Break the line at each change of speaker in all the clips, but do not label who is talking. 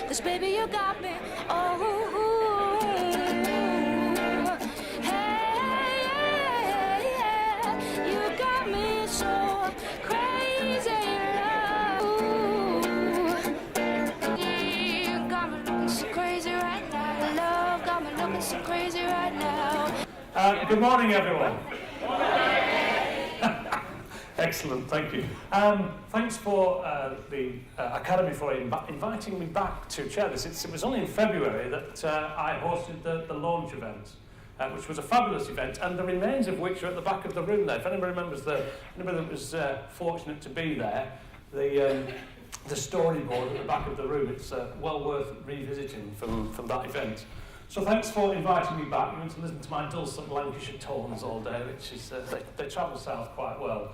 Cause baby you got me, oh, hey, yeah, you got me so crazy in love. You got me looking so crazy right now, love got me looking so crazy right now.
Good morning, everyone. Excellent, thank you. Thanks for the Academy for inviting me back to chair this. It was only in February that I hosted the launch event, which was a fabulous event, and the remains of which are at the back of the room there. If anybody remembers anybody that was fortunate to be there, the storyboard at the back of the room, it's well worth revisiting from that event. So thanks for inviting me back. You want to listen to my dulcet Lancashire tones all day, which is, they travel south quite well.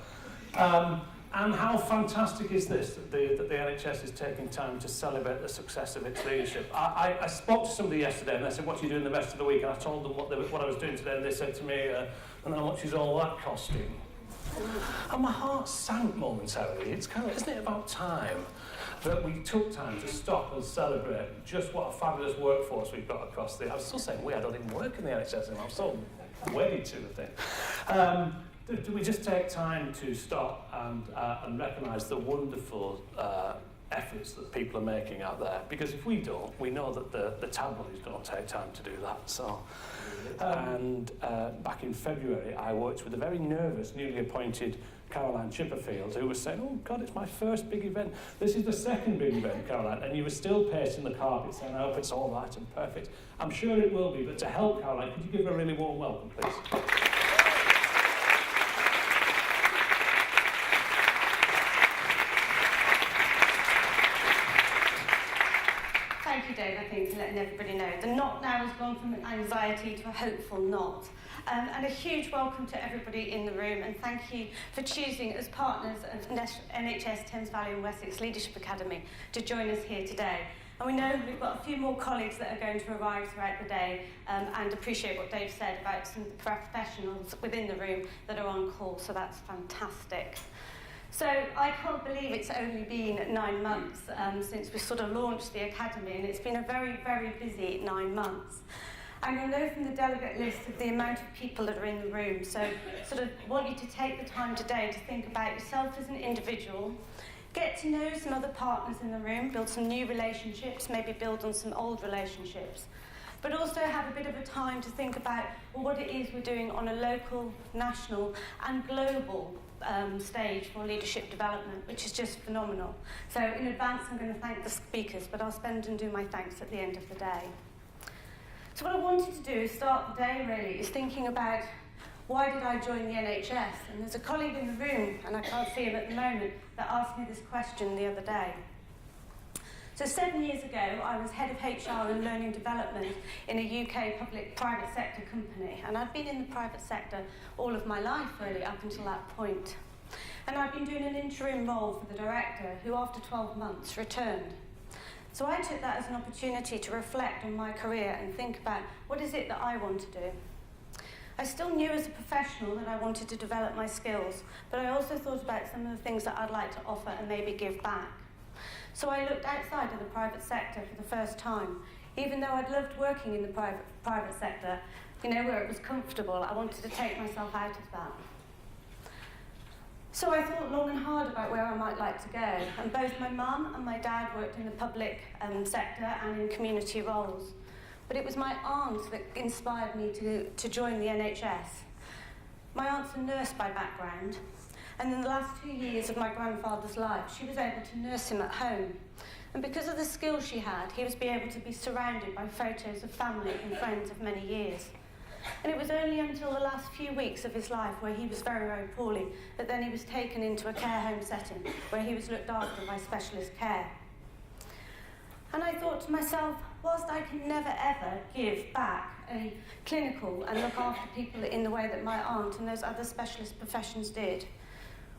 And how fantastic is this, that the NHS is taking time to celebrate the success of its leadership. I spoke to somebody yesterday and they said, what are you doing the rest of the week? And I told them what I was doing today, and they said to me, and how much is all that costing? And my heart sank momentarily. It's kind of, isn't it about time that we took time to stop and celebrate just what a fabulous workforce we've got across the... I was still saying I don't even work in the NHS anymore. I'm so wedded to the thing. Do we just take time to stop and recognise the wonderful efforts that people are making out there? Because if we don't, we know that the tabloids don't take time to do that. So, and back in February, I worked with a very nervous, newly appointed Caroline Chipperfield, who was saying, oh God, it's my first big event. This is the second big event, Caroline, and you were still pacing the carpet saying, I hope it's all right and perfect. I'm sure it will be, but to help Caroline, could you give her a really warm welcome, please?
Thank you, Dave, I think, for letting everybody know. The knot now has gone from an anxiety to a hopeful knot. And a huge welcome to everybody in the room, and thank you for choosing, as partners of NHS Thames Valley and Wessex Leadership Academy, to join us here today. And we know we've got a few more colleagues that are going to arrive throughout the day, and appreciate what Dave said about some of the professionals within the room that are on call, so that's fantastic. So I can't believe it's only been 9 months since we sort of launched the Academy, and it's been a very, very busy 9 months. And you'll know from the delegate list of the amount of people that are in the room, so sort of want you to take the time today to think about yourself as an individual, get to know some other partners in the room, build some new relationships, maybe build on some old relationships, but also have a bit of a time to think about what it is we're doing on a local, national and global stage for leadership development, which is just phenomenal. So in advance I'm going to thank the speakers, but I'll spend and do my thanks at the end of the day. So what I wanted to do is start the day really, is thinking about why did I join the NHS? And there's a colleague in the room, and I can't see him at the moment, that asked me this question the other day. So 7 years ago, I was head of HR and learning development in a UK private sector company, and I've been in the private sector all of my life really up until that point. and I'd been doing an interim role for the director, who after 12 months returned. So I took that as an opportunity to reflect on my career and think about what is it that I want to do. I still knew as a professional that I wanted to develop my skills, but I also thought about some of the things that I'd like to offer and maybe give back. So I looked outside of the private sector for the first time. Even though I'd loved working in the private sector, you know, where it was comfortable, I wanted to take myself out of that. So I thought long and hard about where I might like to go, and both my mum and my dad worked in the public sector and in community roles. But it was my aunt that inspired me to join the NHS. My aunt's a nurse by background, and in the last 2 years of my grandfather's life, she was able to nurse him at home. And because of the skills she had, he was able to be surrounded by photos of family and friends of many years. And it was only until the last few weeks of his life, where he was very, very poorly, that then he was taken into a care home setting where he was looked after by specialist care. And I thought to myself, whilst I can never ever give back a clinical and look after people in the way that my aunt and those other specialist professions did,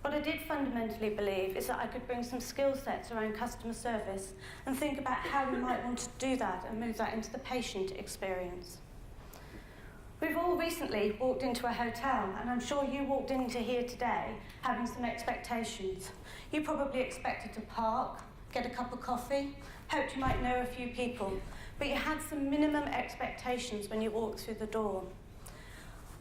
what I did fundamentally believe is that I could bring some skill sets around customer service and think about how we might want to do that and move that into the patient experience. We've all recently walked into a hotel, and I'm sure you walked into here today having some expectations. You probably expected to park, get a cup of coffee, hoped you might know a few people, but you had some minimum expectations when you walked through the door.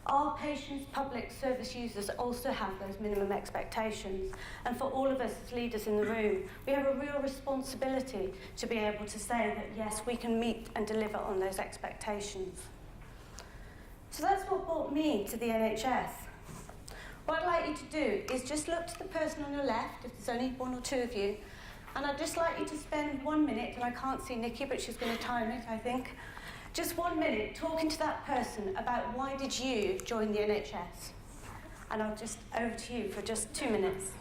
Our patients, public service users, also have those minimum expectations, and for all of us as leaders in the room, we have a real responsibility to be able to say that yes, we can meet and deliver on those expectations. So that's what brought me to the NHS. What I'd like you to do is just look to the person on your left, if there's only one or two of you, and I'd just like you to spend 1 minute, and I can't see Nikki, but she's going to time it, I think, just 1 minute talking to that person about why did you join the NHS. And I'll just over to you for just 2 minutes.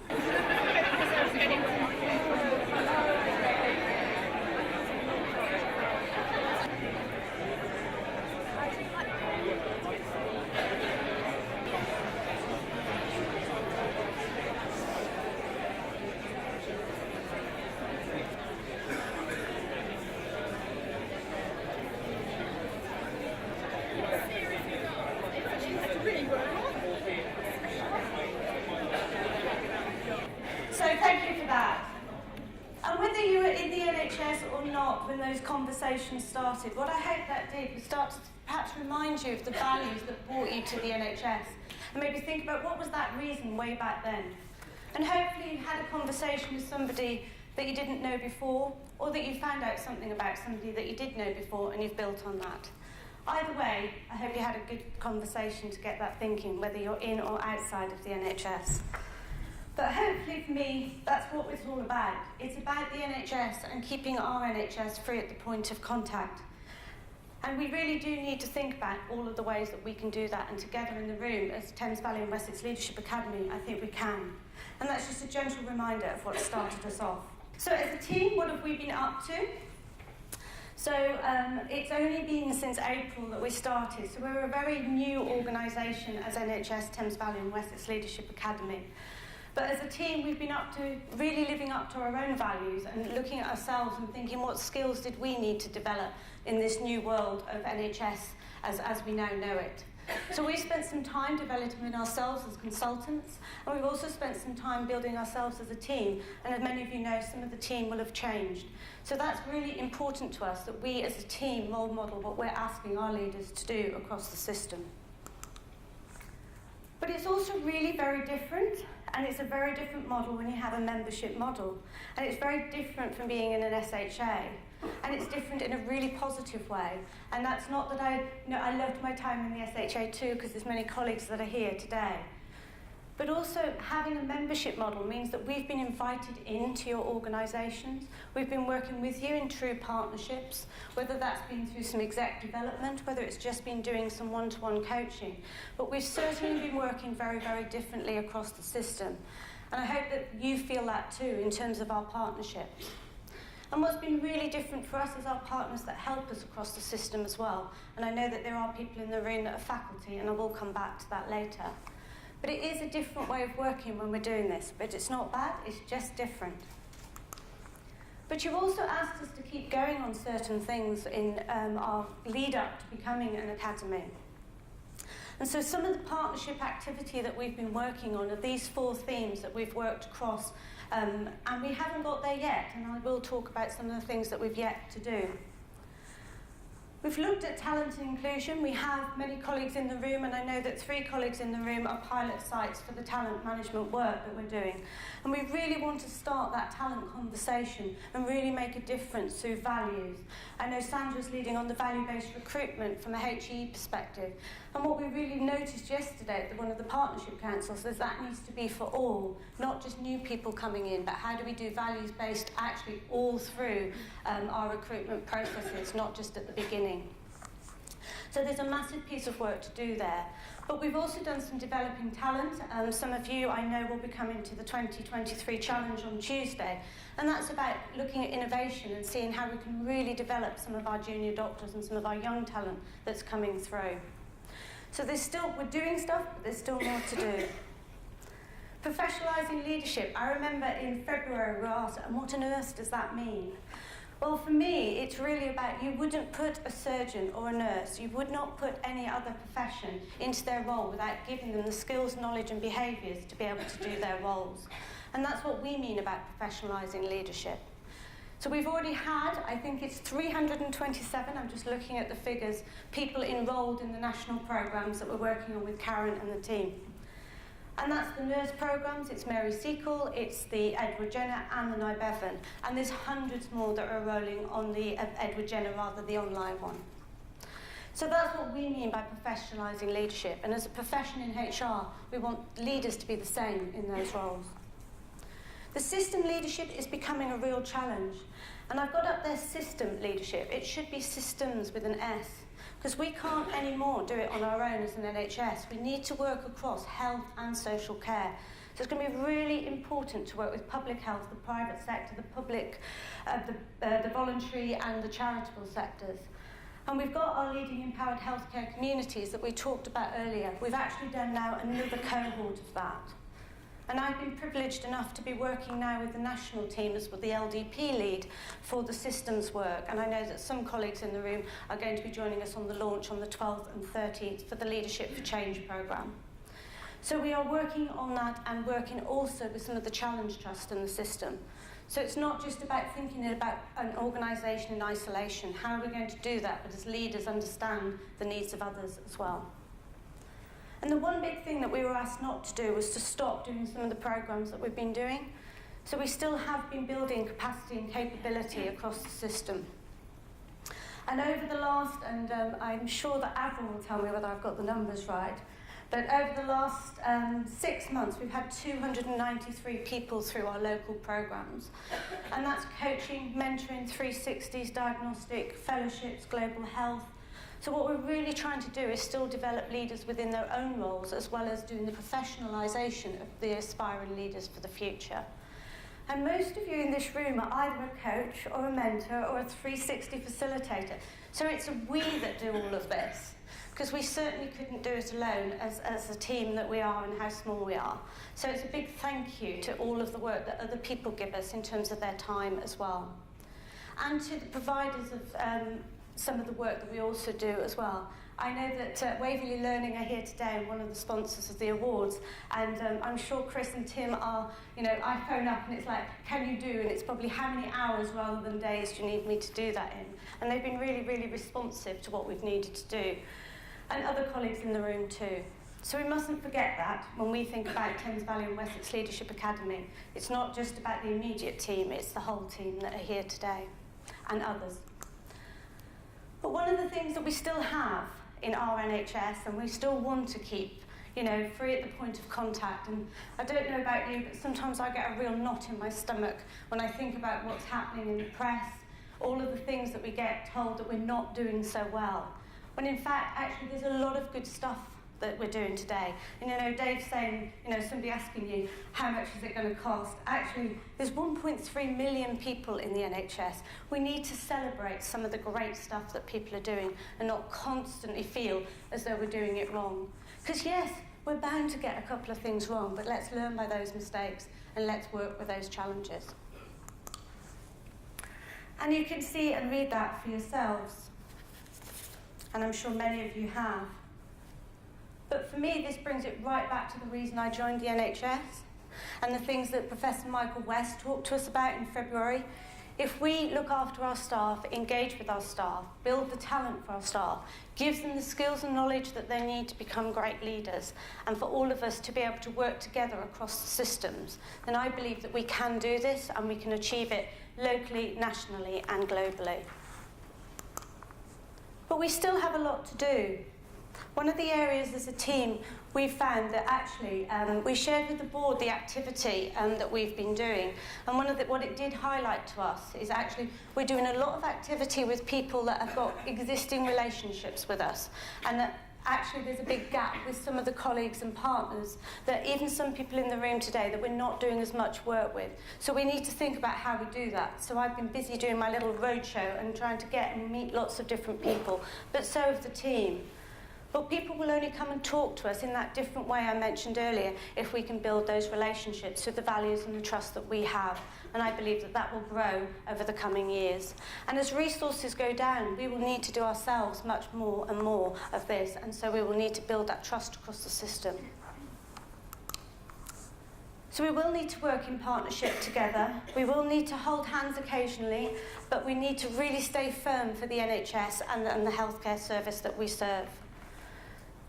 So thank you for that. And whether you were in the NHS or not when those conversations started, what I hope that did was start to perhaps remind you of the values that brought you to the NHS, and maybe think about what was that reason way back then. And hopefully you had a conversation with somebody that you didn't know before, or that you found out something about somebody that you did know before and you've built on that. Either way, I hope you had a good conversation to get that thinking, whether you're in or outside of the NHS. But hopefully for me, that's what it's all about. It's about the NHS and keeping our NHS free at the point of contact. And we really do need to think about all of the ways that we can do that, and together in the room as Thames Valley and Wessex Leadership Academy, I think we can. And that's just a gentle reminder of what started us off. So as a team, what have we been up to? So it's only been since April that we started, so we're a very new organisation as NHS Thames Valley and Wessex Leadership Academy. But as a team, we've been up to really living up to our own values and looking at ourselves and thinking what skills did we need to develop in this new world of NHS as we now know it. So we spent some time developing ourselves as consultants, and we've also spent some time building ourselves as a team, and as many of you know, some of the team will have changed. So that's really important to us, that we as a team role model what we're asking our leaders to do across the system. But it's also really very different, and it's a very different model when you have a membership model. And it's very different from being in an SHA. And it's different in a really positive way. And that's not that I loved my time in the SHA too, because there's many colleagues that are here today. But also having a membership model means that we've been invited into your organisations. We've been working with you in true partnerships, whether that's been through some exec development, whether it's just been doing some one-to-one coaching. But we've certainly been working very, very differently across the system. And I hope that you feel that too in terms of our partnerships. And what's been really different for us is our partners that help us across the system as well. And I know that there are people in the room that are faculty, and I will come back to that later. But it is a different way of working when we're doing this. But it's not bad, it's just different. But you've also asked us to keep going on certain things in our lead up to becoming an academy. And so some of the partnership activity that we've been working on are these 4 themes that we've worked across, and we haven't got there yet, and I will talk about some of the things that we've yet to do. We've looked at talent and inclusion. We have many colleagues in the room, and I know that 3 colleagues in the room are pilot sites for the talent management work that we're doing. And we really want to start that talent conversation and really make a difference through values. I know Sandra's leading on the value-based recruitment from a HE perspective. And what we really noticed yesterday at one of the partnership councils is that needs to be for all, not just new people coming in, but how do we do values-based actually all through our recruitment processes, not just at the beginning. So there's a massive piece of work to do there. But we've also done some developing talent. Some of you, I know, will be coming to the 2023 challenge on Tuesday. And that's about looking at innovation and seeing how we can really develop some of our junior doctors and some of our young talent that's coming through. So we're doing stuff, but there's still more to do. Professionalising leadership. I remember in February we were asked, and what on earth does that mean? Well, for me, it's really about you wouldn't put a surgeon or a nurse, you would not put any other profession into their role without giving them the skills, knowledge and behaviours to be able to do their roles. And that's what we mean about professionalising leadership. So we've already had, I think it's 327, I'm just looking at the figures, people enrolled in the national programmes that we're working on with Karen and the team. And that's the nurse programmes, it's Mary Seacole, it's the Edward Jenner and the Nybevan. And there's hundreds more that are rolling on the Edward Jenner rather than the online one. So that's what we mean by professionalising leadership. And as a profession in HR, we want leaders to be the same in those roles. The system leadership is becoming a real challenge. And I've got up there system leadership. It should be systems with an S. Because we can't anymore do it on our own as an NHS. We need to work across health and social care. So it's going to be really important to work with public health, the private sector, the public, the voluntary and the charitable sectors. And we've got our leading empowered healthcare communities that we talked about earlier. We've actually done now another cohort of that. And I've been privileged enough to be working now with the national team as with the LDP lead for the systems work. And I know that some colleagues in the room are going to be joining us on the launch on the 12th and 13th for the Leadership for Change programme. So we are working on that and working also with some of the Challenge Trust in the system. So it's not just about thinking about an organisation in isolation. How are we going to do that? But as leaders understand the needs of others as well. And the one big thing that we were asked not to do was to stop doing some of the programmes that we've been doing. So we still have been building capacity and capability across the system. And over the last, and I'm sure that Avril will tell me whether I've got the numbers right, but over the last 6 months we've had 293 people through our local programmes. And that's coaching, mentoring, 360s, diagnostic, fellowships, global health. So what we're really trying to do is still develop leaders within their own roles as well as doing the professionalisation of the aspiring leaders for the future. And most of you in this room are either a coach or a mentor or a 360 facilitator. So it's a we that do all of this, because we certainly couldn't do it alone as a team that we are and how small we are. So it's a big thank you to all of the work that other people give us in terms of their time as well. And to the providers of some of the work that we also do as well. I know that Waverley Learning are here today and one of the sponsors of the awards, and I'm sure Chris and Tim are, I phone up and it's like, can you do? And it's probably how many hours rather than days do you need me to do that in? And they've been really, really responsive to what we've needed to do. And other colleagues in the room too. So we mustn't forget that when we think about Thames Valley and Wessex Leadership Academy. It's not just about the immediate team, it's the whole team that are here today, and others. But one of the things that we still have in our NHS, and we still want to keep, free at the point of contact, and I don't know about you, but sometimes I get a real knot in my stomach when I think about what's happening in the press, all of the things that we get told that we're not doing so well. When in fact, actually, there's a lot of good stuff that we're doing today. And Dave's saying, somebody asking you, how much is it going to cost? Actually, there's 1.3 million people in the NHS. We need to celebrate some of the great stuff that people are doing and not constantly feel as though we're doing it wrong. Because yes, we're bound to get a couple of things wrong, but let's learn by those mistakes and let's work with those challenges. And you can see and read that for yourselves. And I'm sure many of you have. But for me, this brings it right back to the reason I joined the NHS and the things that Professor Michael West talked to us about in February. If we look after our staff, engage with our staff, build the talent for our staff, give them the skills and knowledge that they need to become great leaders, and for all of us to be able to work together across the systems, then I believe that we can do this and we can achieve it locally, nationally and globally. But we still have a lot to do. One of the areas as a team we found that actually we shared with the board the activity that we've been doing, and what it did highlight to us is actually we're doing a lot of activity with people that have got existing relationships with us, and that actually there's a big gap with some of the colleagues and partners that even some people in the room today that we're not doing as much work with. So we need to think about how we do that. So I've been busy doing my little roadshow and trying to get and meet lots of different people, but so have the team. But people will only come and talk to us in that different way I mentioned earlier if we can build those relationships with the values and the trust that we have. And I believe that that will grow over the coming years. And as resources go down, we will need to do ourselves much more and more of this. And so we will need to build that trust across the system. So we will need to work in partnership together. We will need to hold hands occasionally, but we need to really stay firm for the NHS and the healthcare service that we serve.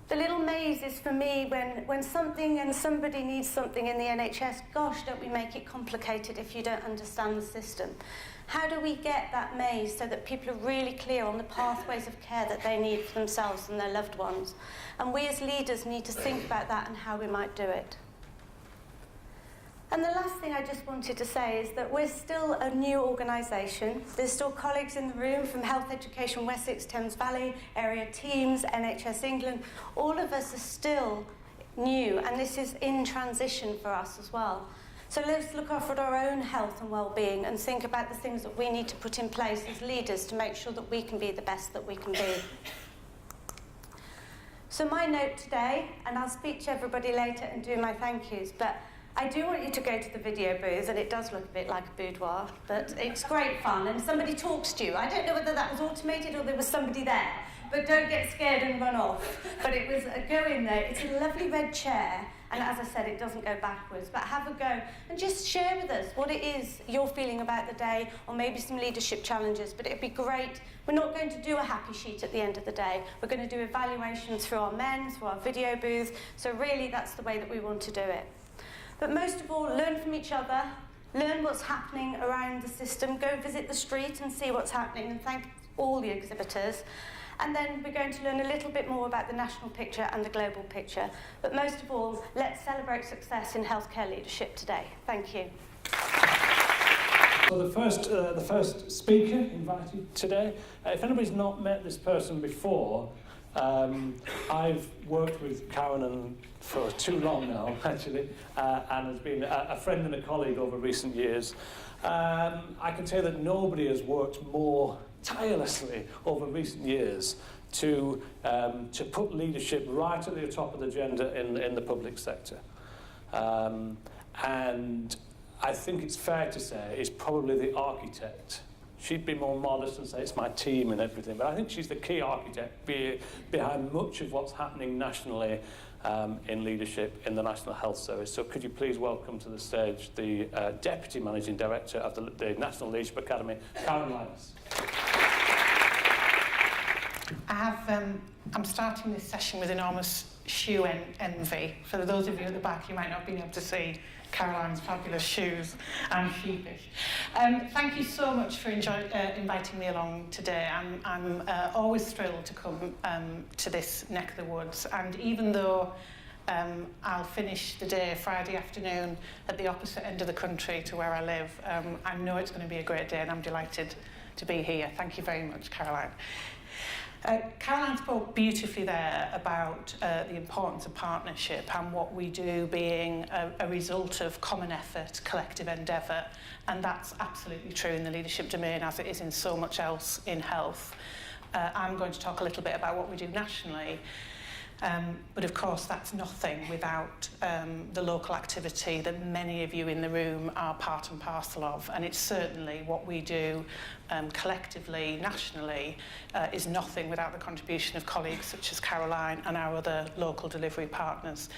The little maze is for me when something and somebody needs something in the NHS, gosh, don't we make it complicated if you don't understand the system. How do we get that maze so that people are really clear on the pathways of care that they need for themselves and their loved ones? And we as leaders need to think about that and how we might do it. And the last thing I just wanted to say is that we're still a new organisation. There's still colleagues in the room from Health Education Wessex, Thames Valley, area teams, NHS England. All of us are still new, and this is in transition for us as well. So let's look after our own health and well-being and think about the things that we need to put in place as leaders to make sure that we can be the best that we can be. So my note today, and I'll speak to everybody later and do my thank yous, but I do want you to go to the video booth, and it does look a bit like a boudoir, but it's great fun, and somebody talks to you. I don't know whether that was automated or there was somebody there, but don't get scared and run off. But it was go in there. It's a lovely red chair, and as I said, it doesn't go backwards, but have a go and just share with us what it is you're feeling about the day, or maybe some leadership challenges. But it'd be great. We're not going to do a happy sheet at the end of the day. We're going to do evaluations through our men, through our video booth. So really, that's the way that we want to do it. But most of all, learn from each other, learn what's happening around the system, go visit the street and see what's happening, and thank all the exhibitors. And then we're going to learn a little bit more about the national picture and the global picture. But most of all, let's celebrate success in healthcare leadership today. Thank you.
So the first speaker invited today, if anybody's not met this person before, I've worked with Karen for too long now, actually, and has been a friend and a colleague over recent years. I can say that nobody has worked more tirelessly over recent years to put leadership right at the top of the agenda in the public sector. And I think it's fair to say it's probably the architect. She'd be more modest and say it's my team and everything, but I think she's the key architect behind much of what's happening nationally in leadership in the National Health Service. So could you please welcome to the stage the Deputy Managing Director of the National Leadership Academy, Karen Linus.
I'm starting this session with enormous shoe envy. For those of you at the back, you might not have been able to see Caroline's fabulous shoes. I'm sheepish. Thank you so much for inviting me along today. I'm always thrilled to come to this neck of the woods, and even though I'll finish the day Friday afternoon at the opposite end of the country to where I live, I know it's going to be a great day, and I'm delighted to be here. Thank you very much, Caroline. Caroline spoke beautifully there about the importance of partnership and what we do being a result of common effort, collective endeavour, and that's absolutely true in the leadership domain as it is in so much else in health. I'm going to talk a little bit about what we do nationally. But of course, that's nothing without the local activity that many of you in the room are part and parcel of. And it's certainly what we do collectively, nationally, is nothing without the contribution of colleagues such as Caroline and our other local delivery partners.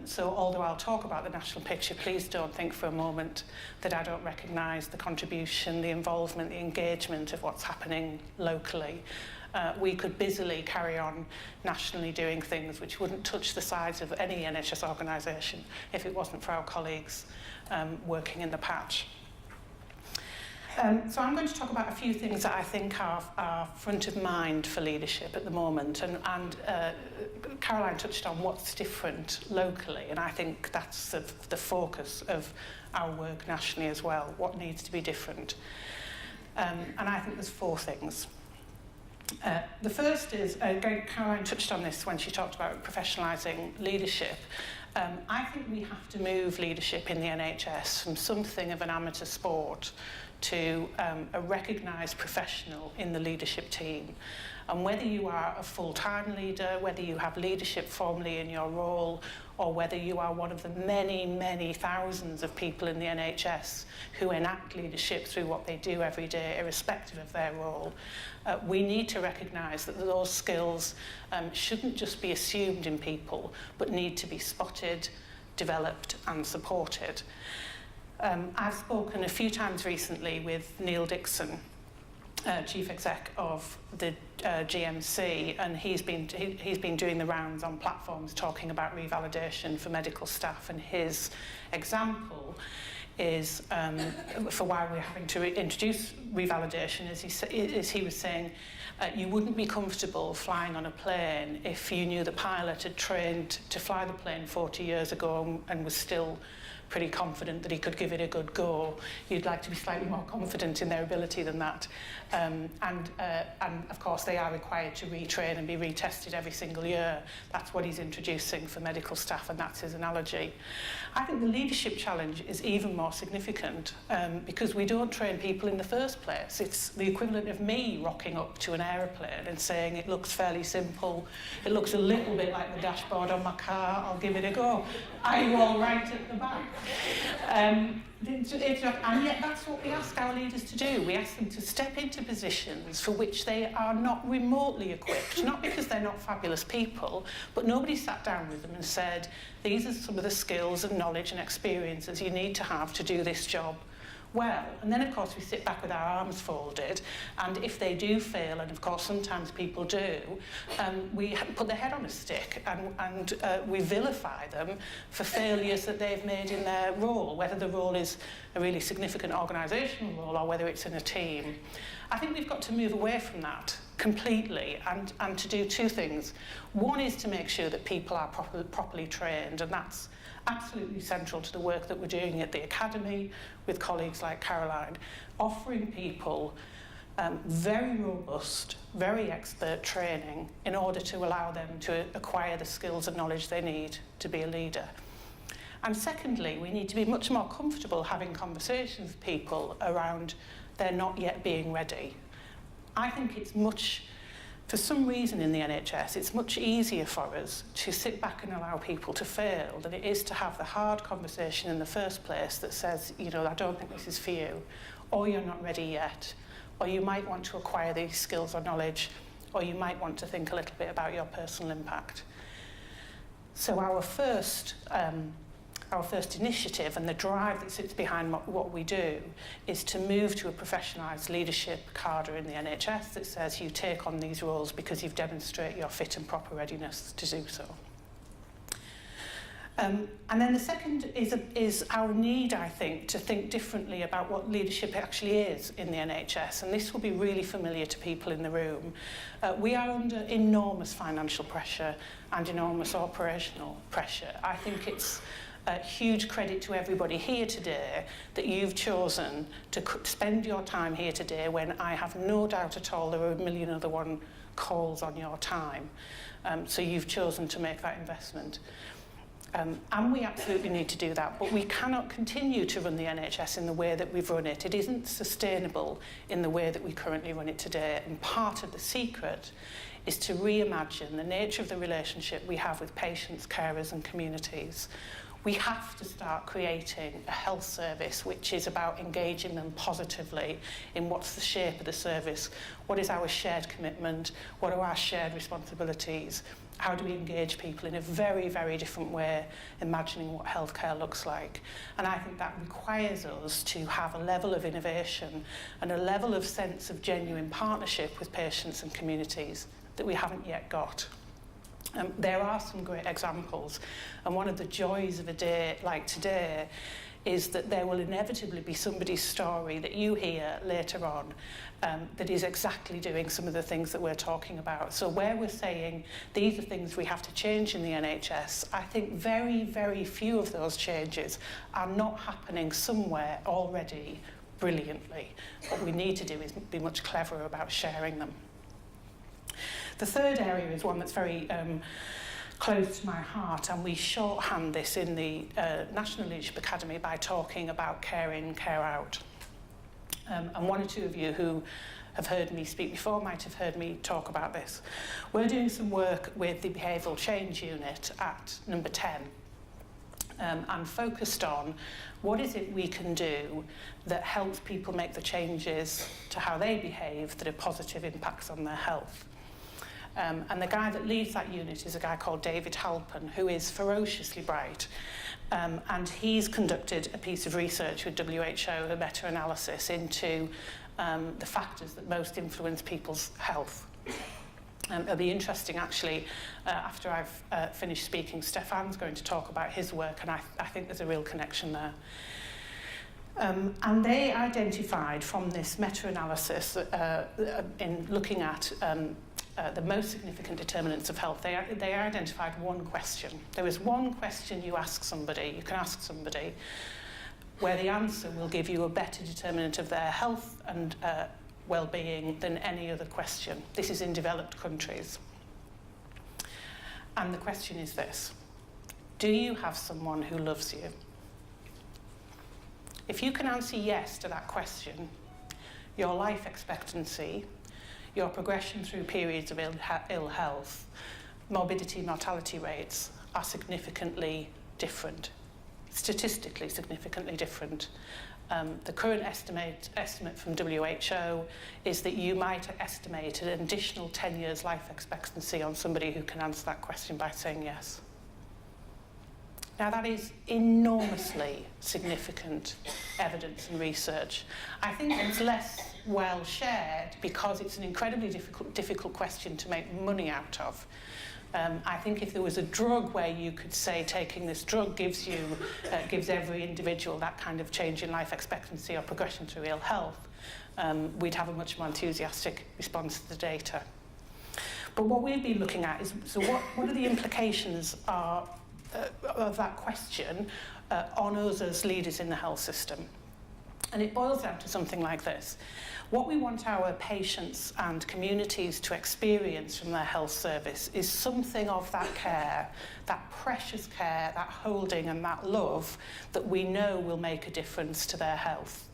So although I'll talk about the national picture, please don't think for a moment that I don't recognise the contribution, the involvement, the engagement of what's happening locally. We could busily carry on nationally doing things which wouldn't touch the sides of any NHS organisation if it wasn't for our colleagues working in the patch. So I'm going to talk about a few things that I think are front of mind for leadership at the moment, and Caroline touched on what's different locally, and I think that's the focus of our work nationally as well, what needs to be different. And I think there's 4 things. The first is, again, Caroline touched on this when she talked about professionalising leadership. I think we have to move leadership in the NHS from something of an amateur sport to a recognised professional in the leadership team. And whether you are a full-time leader, whether you have leadership formally in your role, or whether you are one of the many, many thousands of people in the NHS who enact leadership through what they do every day, irrespective of their role, we need to recognise that those skills shouldn't just be assumed in people, but need to be spotted, developed and supported. I've spoken a few times recently with Neil Dixon, Chief Exec of the GMC, and he's been doing the rounds on platforms talking about revalidation for medical staff, and his example is for why we're having to introduce revalidation is he was saying you wouldn't be comfortable flying on a plane if you knew the pilot had trained to fly the plane 40 years ago and was still pretty confident that he could give it a good go. You'd like to be slightly more confident in their ability than that. And of course they are required to retrain and be retested every single year. That's what he's introducing for medical staff, and that's his analogy. I think the leadership challenge is even more significant because we don't train people in the first place. It's the equivalent of me rocking up to an aeroplane and saying it looks fairly simple, it looks a little bit like the dashboard on my car, I'll give it a go. Are you all right at the back? And yet that's what we ask our leaders to do. We ask them to step into positions for which they are not remotely equipped, not because they're not fabulous people, but nobody sat down with them and said, these are some of the skills and knowledge and experiences you need to have to do this job well. And then of course we sit back with our arms folded, and if they do fail, and of course sometimes people do, we put their head on a stick and we vilify them for failures that they've made in their role, whether the role is a really significant organisational role or whether it's in a team. I think we've got to move away from that completely and to do 2 things. One is to make sure that people are properly trained, and that's absolutely central to the work that we're doing at the Academy with colleagues like Caroline, offering people very robust, very expert training in order to allow them to acquire the skills and knowledge they need to be a leader. And secondly, we need to be much more comfortable having conversations with people around their not yet being ready. I think it's for some reason in the NHS, it's much easier for us to sit back and allow people to fail than it is to have the hard conversation in the first place that says, you know, I don't think this is for you, or you're not ready yet, or you might want to acquire these skills or knowledge, or you might want to think a little bit about your personal impact. So our first initiative and the drive that sits behind what we do is to move to a professionalised leadership cadre in the NHS that says you take on these roles because you've demonstrated your fit and proper readiness to do so. And then the second is our need, I think, to think differently about what leadership actually is in the NHS, and this will be really familiar to people in the room. We are under enormous financial pressure and enormous operational pressure. I think it's huge credit to everybody here today that you've chosen to spend your time here today when I have no doubt at all there are a million other calls on your time. So you've chosen to make that investment. And we absolutely need to do that, but we cannot continue to run the NHS in the way that we've run it. It isn't sustainable in the way that we currently run it today, and part of the secret is to reimagine the nature of the relationship we have with patients, carers and communities. We have to start creating a health service which is about engaging them positively in what's the shape of the service, what is our shared commitment, what are our shared responsibilities, how do we engage people in a very, very different way, imagining what healthcare looks like. And I think that requires us to have a level of innovation and a level of sense of genuine partnership with patients and communities that we haven't yet got. There are some great examples, and one of the joys of a day like today is that there will inevitably be somebody's story that you hear later on that is exactly doing some of the things that we're talking about. So where we're saying these are things we have to change in the NHS, I think very, very few of those changes are not happening somewhere already brilliantly. What we need to do is be much cleverer about sharing them. The third area is one that's very close to my heart, and we shorthand this in the National Leadership Academy by talking about care in, care out. And one or two of you who have heard me speak before might have heard me talk about this. We're doing some work with the Behavioural Change Unit at number 10 and focused on what is it we can do that helps people make the changes to how they behave that have positive impacts on their health. And the guy that leads that unit is a guy called David Halpern, who is ferociously bright. And he's conducted a piece of research with WHO, a meta-analysis into the factors that most influence people's health. It'll be interesting, actually, after I've finished speaking, Stefan's going to talk about his work, and I think there's a real connection there. And they identified from this meta-analysis in looking at the most significant determinants of health, they identified one question. There is one question you can ask somebody, where the answer will give you a better determinant of their health and well-being than any other question. This is in developed countries. And the question is this: do you have someone who loves you? If you can answer yes to that question, your life expectancy, your progression through periods of ill health, morbidity, mortality rates are significantly different, statistically significantly different. The current estimate from WHO is that you might estimate an additional 10 years life expectancy on somebody who can answer that question by saying yes. Now, that is enormously significant evidence and research. I think it's less well shared because it's an incredibly difficult question to make money out of. I think if there was a drug where you could say taking this drug gives every individual that kind of change in life expectancy or progression through ill health, we'd have a much more enthusiastic response to the data. But what we've been looking at is, so what are the implications of that question on us as leaders in the health system? And it boils down to something like this. What we want our patients and communities to experience from their health service is something of that care, that precious care, that holding and that love that we know will make a difference to their health.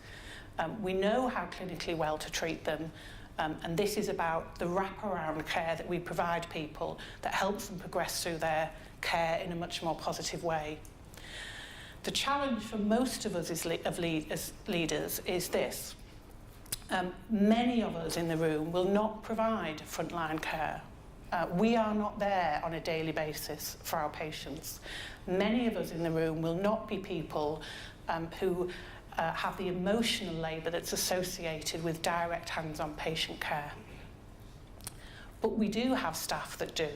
We know how clinically well to treat them, and this is about the wraparound care that we provide people that helps them progress through their care in a much more positive way. The challenge for most of us as leaders is this. Many of us in the room will not provide frontline care. We are not there on a daily basis for our patients. Many of us in the room will not be people who have the emotional labour that's associated with direct hands-on patient care. But we do have staff that do.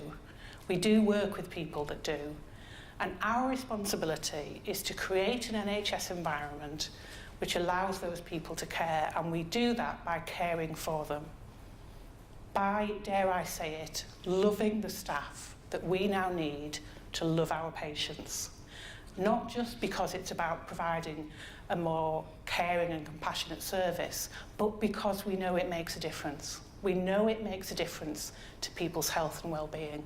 We do work with people that do. And our responsibility is to create an NHS environment which allows those people to care, and we do that by caring for them. By, dare I say it, loving the staff that we now need to love our patients. Not just because it's about providing a more caring and compassionate service, but because we know it makes a difference. We know it makes a difference to people's health and well-being.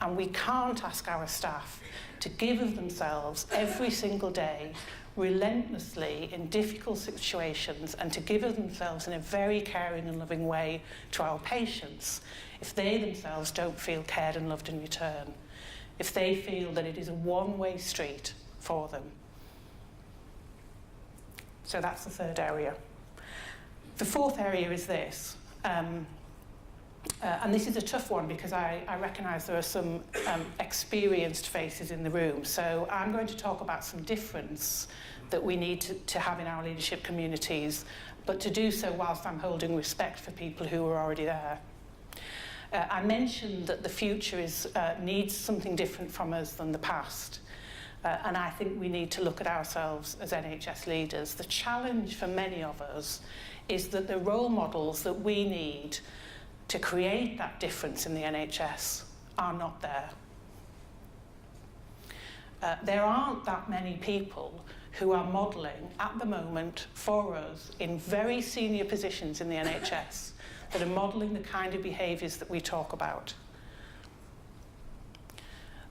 And we can't ask our staff to give of themselves every single day relentlessly in difficult situations and to give of themselves in a very caring and loving way to our patients if they themselves don't feel cared and loved in return, if they feel that it is a one-way street for them. So that's the third area. The fourth area is this, and this is a tough one because I recognise there are some experienced faces in the room. So I'm going to talk about some difference that we need to have in our leadership communities, but to do so whilst I'm holding respect for people who are already there. I mentioned that the future needs something different from us than the past. And I think we need to look at ourselves as NHS leaders. The challenge for many of us is that the role models that we need to create that difference in the NHS are not there. There aren't that many people who are modelling at the moment for us in very senior positions in the NHS that are modelling the kind of behaviours that we talk about,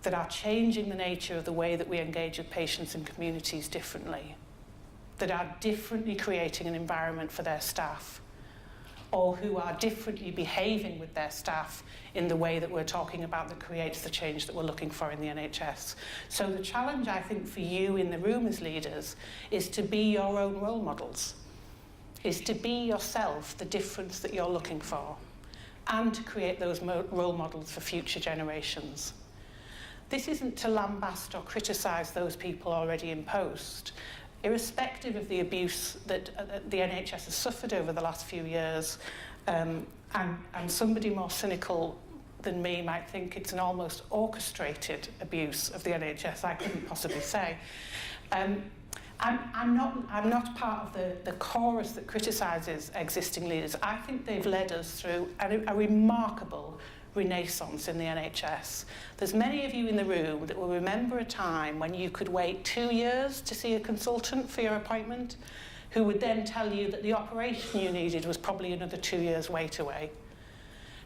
that are changing the nature of the way that we engage with patients and communities differently, that are differently creating an environment for their staff, or who are differently behaving with their staff in the way that we're talking about that creates the change that we're looking for in the NHS. So the challenge, I think, for you in the room as leaders is to be your own role models, is to be yourself the difference that you're looking for, and to create those role models for future generations. This isn't to lambast or criticise those people already in post. Irrespective of the abuse that the NHS has suffered over the last few years, and somebody more cynical than me might think it's an almost orchestrated abuse of the NHS, I couldn't possibly say. I'm not part of the chorus that criticises existing leaders. I think they've led us through a remarkable renaissance in the NHS. There's many of you in the room that will remember a time when you could wait 2 years to see a consultant for your appointment, who would then tell you that the operation you needed was probably another 2 years wait away.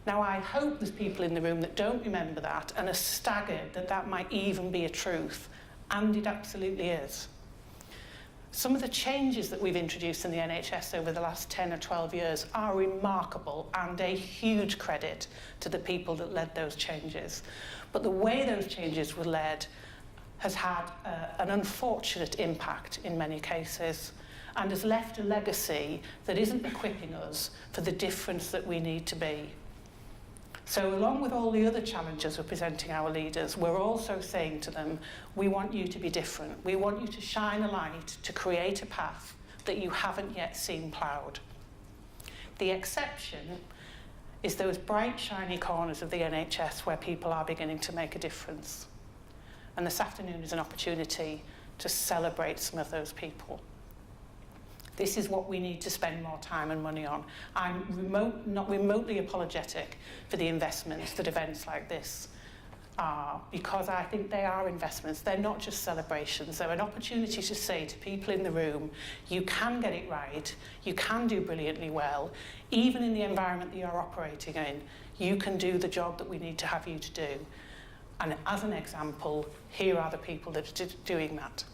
Now, I hope there's people in the room that don't remember that and are staggered that that might even be a truth, and it absolutely is. Some of the changes that we've introduced in the NHS over the last 10 or 12 years are remarkable and a huge credit to the people that led those changes. But the way those changes were led has had an unfortunate impact in many cases and has left a legacy that isn't equipping us for the difference that we need to be. So along with all the other challenges we're presenting our leaders, we're also saying to them, we want you to be different. We want you to shine a light to create a path that you haven't yet seen ploughed. The exception is those bright, shiny corners of the NHS where people are beginning to make a difference. And this afternoon is an opportunity to celebrate some of those people. This is what we need to spend more time and money on. I'm not remotely apologetic for the investments that events like this are, because I think they are investments. They're not just celebrations. They're an opportunity to say to people in the room, you can get it right, you can do brilliantly well, even in the environment that you're operating in, you can do the job that we need to have you to do. And as an example, here are the people that are doing that.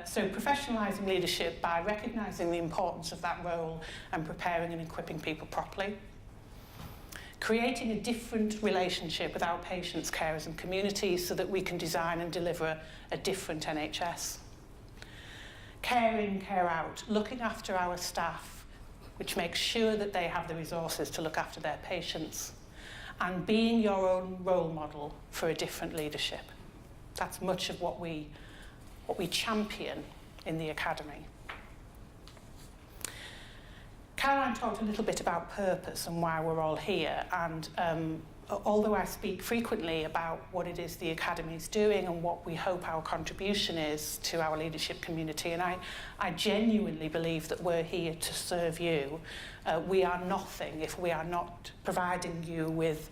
So professionalising leadership by recognising the importance of that role and preparing and equipping people properly. Creating a different relationship with our patients, carers and communities so that we can design and deliver a different NHS. Care in, care out, looking after our staff, which makes sure that they have the resources to look after their patients. And being your own role model for a different leadership. That's much of what we champion in the Academy. Caroline talked a little bit about purpose and why we're all here, and although I speak frequently about what it is the Academy is doing and what we hope our contribution is to our leadership community, and I genuinely believe that we're here to serve you. We are nothing if we are not providing you with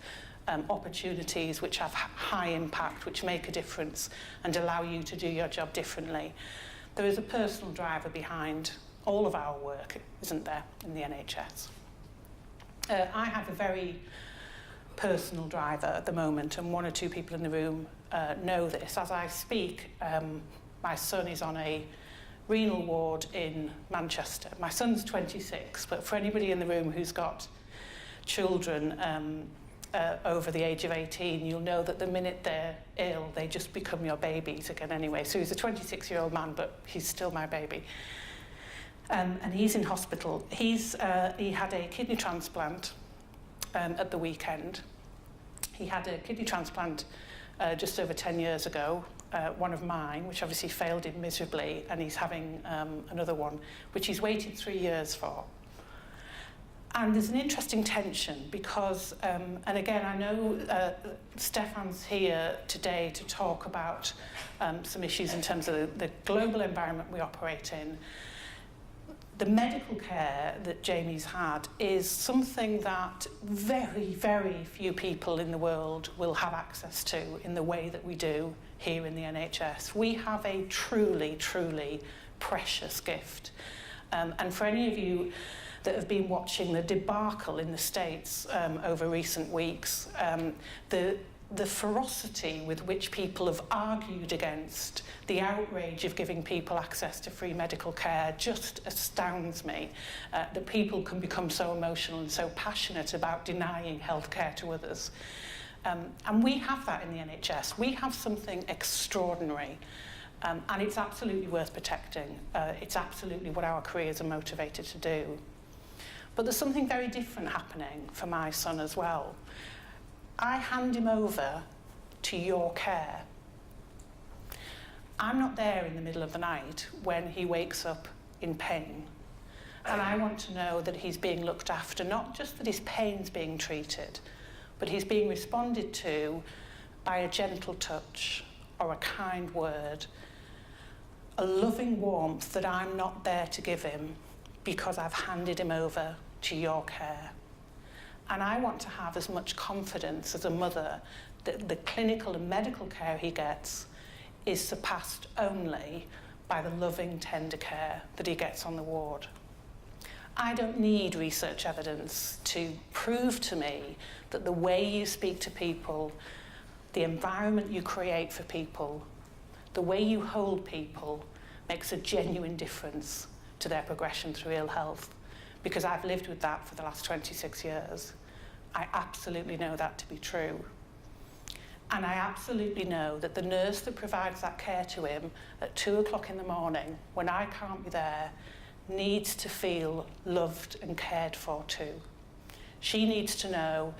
opportunities which have high impact, which make a difference and allow you to do your job differently. There is a personal driver behind all of our work, isn't there, in the NHS? I have a very personal driver at the moment, and one or two people in the room know this. As I speak, My son is on a renal ward in Manchester. My son's 26, but for anybody in the room who's got children over the age of 18, you'll know that the minute they're ill, they just become your babies again anyway. So he's a 26-year-old man, but he's still my baby. And he's in hospital. He had a kidney transplant at the weekend. He had a kidney transplant just over 10 years ago, one of mine, which obviously failed him miserably, and he's having another one, which he's waited 3 years for. And there's an interesting tension because, and again, I know Stefan's here today to talk about some issues in terms of the global environment we operate in. The medical care that Jamie's had is something that very, very few people in the world will have access to in the way that we do here in the NHS. We have a truly, truly precious gift. And for any of you that have been watching the debacle in the States over recent weeks, the ferocity with which people have argued against the outrage of giving people access to free medical care just astounds me, that people can become so emotional and so passionate about denying healthcare to others. And we have that in the NHS. We have something extraordinary, and it's absolutely worth protecting. It's absolutely what our careers are motivated to do. But there's something very different happening for my son as well. I hand him over to your care. I'm not there in the middle of the night when he wakes up in pain. And I want to know that he's being looked after, not just that his pain's being treated, but he's being responded to by a gentle touch or a kind word, a loving warmth that I'm not there to give him because I've handed him over to your care. And I want to have as much confidence as a mother that the clinical and medical care he gets is surpassed only by the loving, tender care that he gets on the ward. I don't need research evidence to prove to me that the way you speak to people, the environment you create for people, the way you hold people makes a genuine difference to their progression through ill health. Because I've lived with that for the last 26 years. I absolutely know that to be true. And I absolutely know that the nurse that provides that care to him at 2 o'clock in the morning, when I can't be there, needs to feel loved and cared for too. She needs to know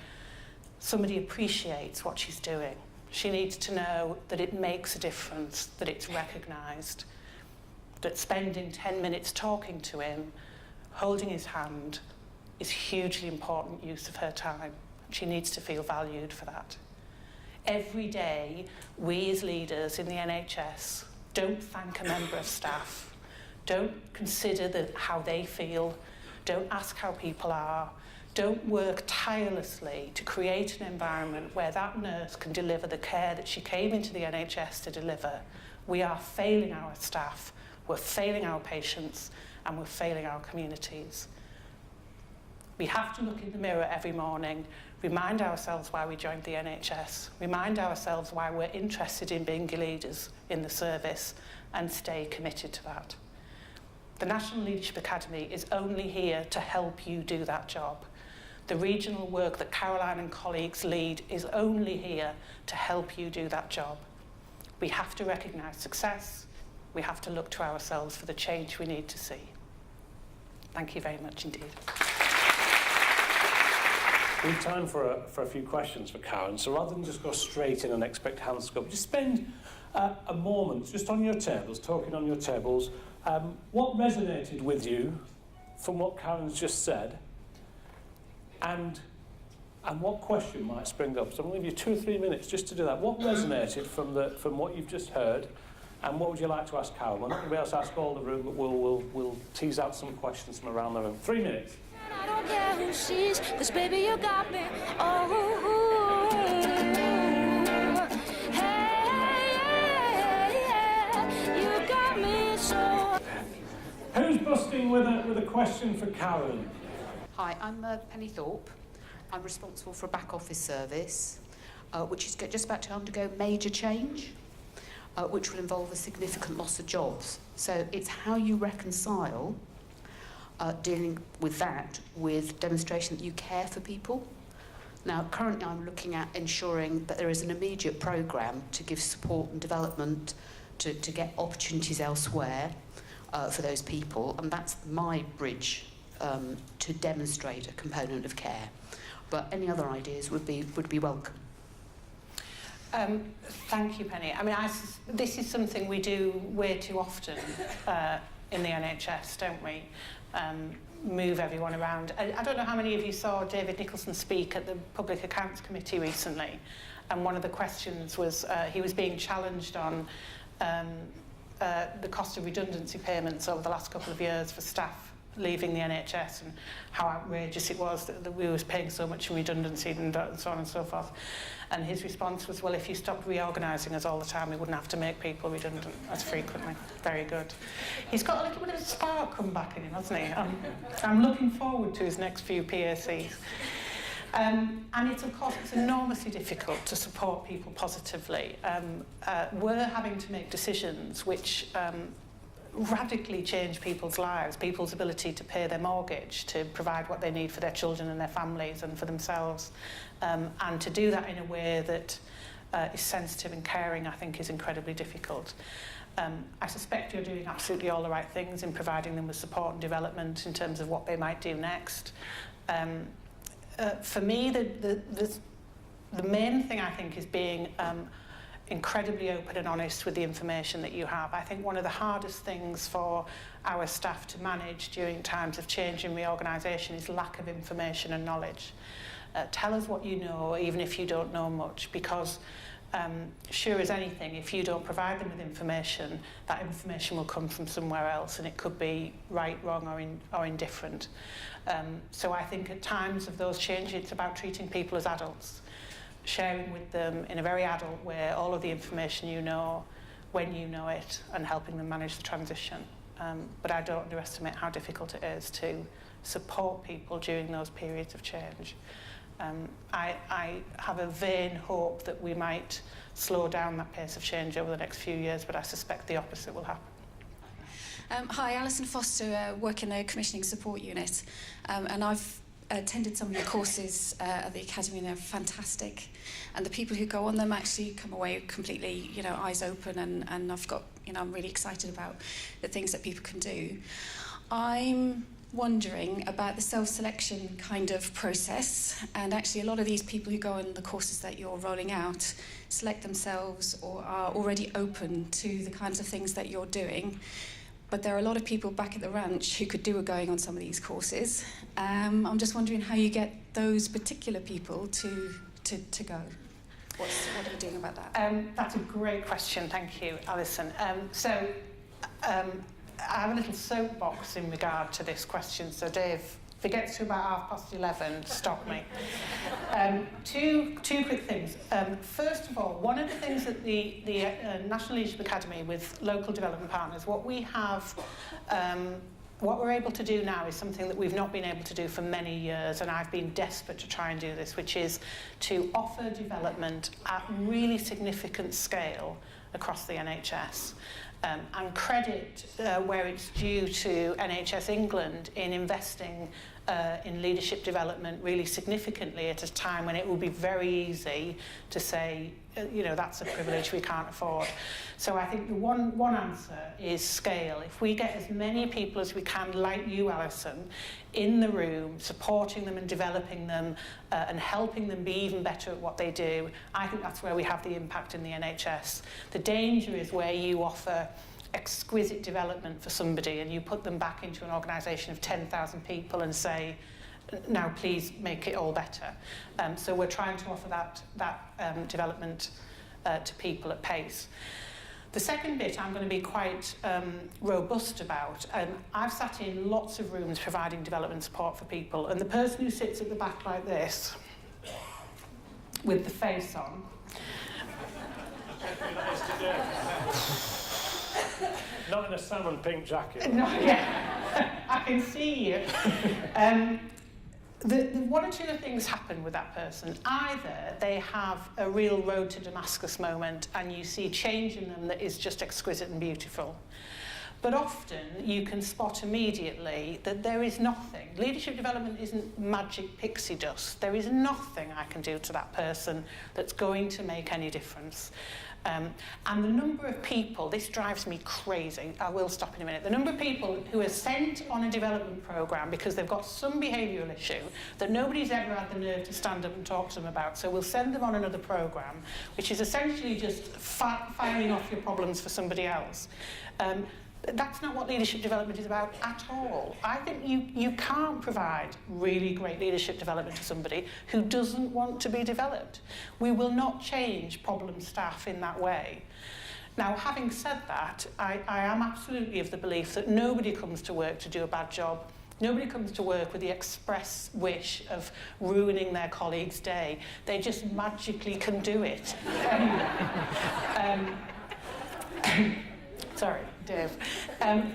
somebody appreciates what she's doing. She needs to know that it makes a difference, that it's recognised, that spending 10 minutes talking to him, holding his hand, is hugely important use of her time. She needs to feel valued for that. Every day, we as leaders in the NHS don't thank a member of staff, don't consider how they feel, don't ask how people are, don't work tirelessly to create an environment where that nurse can deliver the care that she came into the NHS to deliver. We are failing our staff, we're failing our patients, and we're failing our communities. We have to look in the mirror every morning, remind ourselves why we joined the NHS, remind ourselves why we're interested in being leaders in the service, and stay committed to that. The National Leadership Academy is only here to help you do that job. The regional work that Caroline and colleagues lead is only here to help you do that job. We have to recognise success. We have to look to ourselves for the change we need to see. Thank you very much indeed.
We have time for a few questions for Karen, so rather than just go straight in and expect hands to go, just spend a moment just on your tables, talking on your tables. What resonated with you from what Karen's just said, and what question might spring up? So I'm going to give you 2 or 3 minutes just to do that. What resonated from what you've just heard, and what would you like to ask Karen? We're not going to be able to ask all the room, but we'll tease out some questions from around the room. 3 minutes.
I don't care who sees, 'cause baby you got me. Oh, hey, you got me so.
Who's busting with a question for Karen?
Hi, I'm Penny Thorpe. I'm responsible for a back office service, which is just about to undergo major change. which will involve a significant loss of jobs. So it's how you reconcile dealing with that with demonstration that you care for people. Now, currently I'm looking at ensuring that there is an immediate programme to give support and development to get opportunities elsewhere for those people, and that's my bridge to demonstrate a component of care. But any other ideas would be welcome.
Thank you, Penny. I mean, this is something we do way too often in the NHS, don't we? Move everyone around. I don't know how many of you saw David Nicholson speak at the Public Accounts Committee recently, and one of the questions was he was being challenged on the cost of redundancy payments over the last couple of years for staff leaving the NHS, and how outrageous it was that we was paying so much in redundancy and so on and so forth. And his response was, well, if you stopped reorganising us all the time, we wouldn't have to make people redundant as frequently. Very good. He's got a little bit of a spark come back in him, hasn't he? I'm looking forward to his next few PACs. And it's, of course, it's enormously difficult to support people positively. We're having to make decisions which radically change people's lives, people's ability to pay their mortgage, to provide what they need for their children and their families and for themselves. And to do that in a way that is sensitive and caring, I think, is incredibly difficult. I suspect you're doing absolutely all the right things in providing them with support and development in terms of what they might do next. For me, the main thing, I think, is being incredibly open and honest with the information that you have. I think one of the hardest things for our staff to manage during times of change and reorganisation is lack of information and knowledge. Tell us what you know, even if you don't know much, because sure as anything, if you don't provide them with information, that information will come from somewhere else, and it could be right, wrong, or indifferent. So I think at times of those changes, it's about treating people as adults, sharing with them in a very adult way all of the information you know, when you know it, and helping them manage the transition. But I don't underestimate how difficult it is to support people during those periods of change. I have a vain hope that we might slow down that pace of change over the next few years, but I suspect the opposite will happen.
Hi, Alison Foster, work in the Commissioning Support Unit, and I've attended some of the courses at the Academy, and they're fantastic. And the people who go on them actually come away completely, eyes open, and I've got, I'm really excited about the things that people can do. I'm wondering about the self-selection kind of process, and actually a lot of these people who go on the courses that you're rolling out select themselves or are already open to the kinds of things that you're doing. But there are a lot of people back at the ranch who could do with going on some of these courses. I'm just wondering how you get those particular people to go. What are you doing about that?
That's a great question, thank you, Alison. I have a little soapbox in regard to this question, so Dave, if it gets to about 11:30, stop me. Two quick things. First of all, one of the things that the National Leadership Academy with local development partners, what we're able to do now is something that we've not been able to do for many years, and I've been desperate to try and do this, which is to offer development at really significant scale across the NHS. And credit where it's due to NHS England in investing in leadership development really significantly at a time when it will be very easy to say, that's a privilege we can't afford. So I think the one answer is scale. If we get as many people as we can, like you, Alison, in the room, supporting them and developing them and helping them be even better at what they do, I think that's where we have the impact in the NHS. The danger is where you offer exquisite development for somebody and you put them back into an organisation of 10,000 people and say, now please make it all better. So we're trying to offer that development to people at pace. The second bit I'm going to be quite robust about. I've sat in lots of rooms providing development support for people, and the person who sits at the back like this, with the face on,
Not in a salmon pink jacket.
no, yeah, I can see you. one or two things happen with that person. Either they have a real road to Damascus moment and you see change in them that is just exquisite and beautiful. But often you can spot immediately that there is nothing. Leadership development isn't magic pixie dust. There is nothing I can do to that person that's going to make any difference. And the number of people, this drives me crazy, I will stop in a minute, the number of people who are sent on a development programme because they've got some behavioural issue that nobody's ever had the nerve to stand up and talk to them about, so we'll send them on another programme, which is essentially just firing off your problems for somebody else. That's not what leadership development is about at all. I think you can't provide really great leadership development to somebody who doesn't want to be developed. We will not change problem staff in that way. Now, having said that, I am absolutely of the belief that nobody comes to work to do a bad job. Nobody comes to work with the express wish of ruining their colleague's day. They just magically can do it. Sorry, Dave. And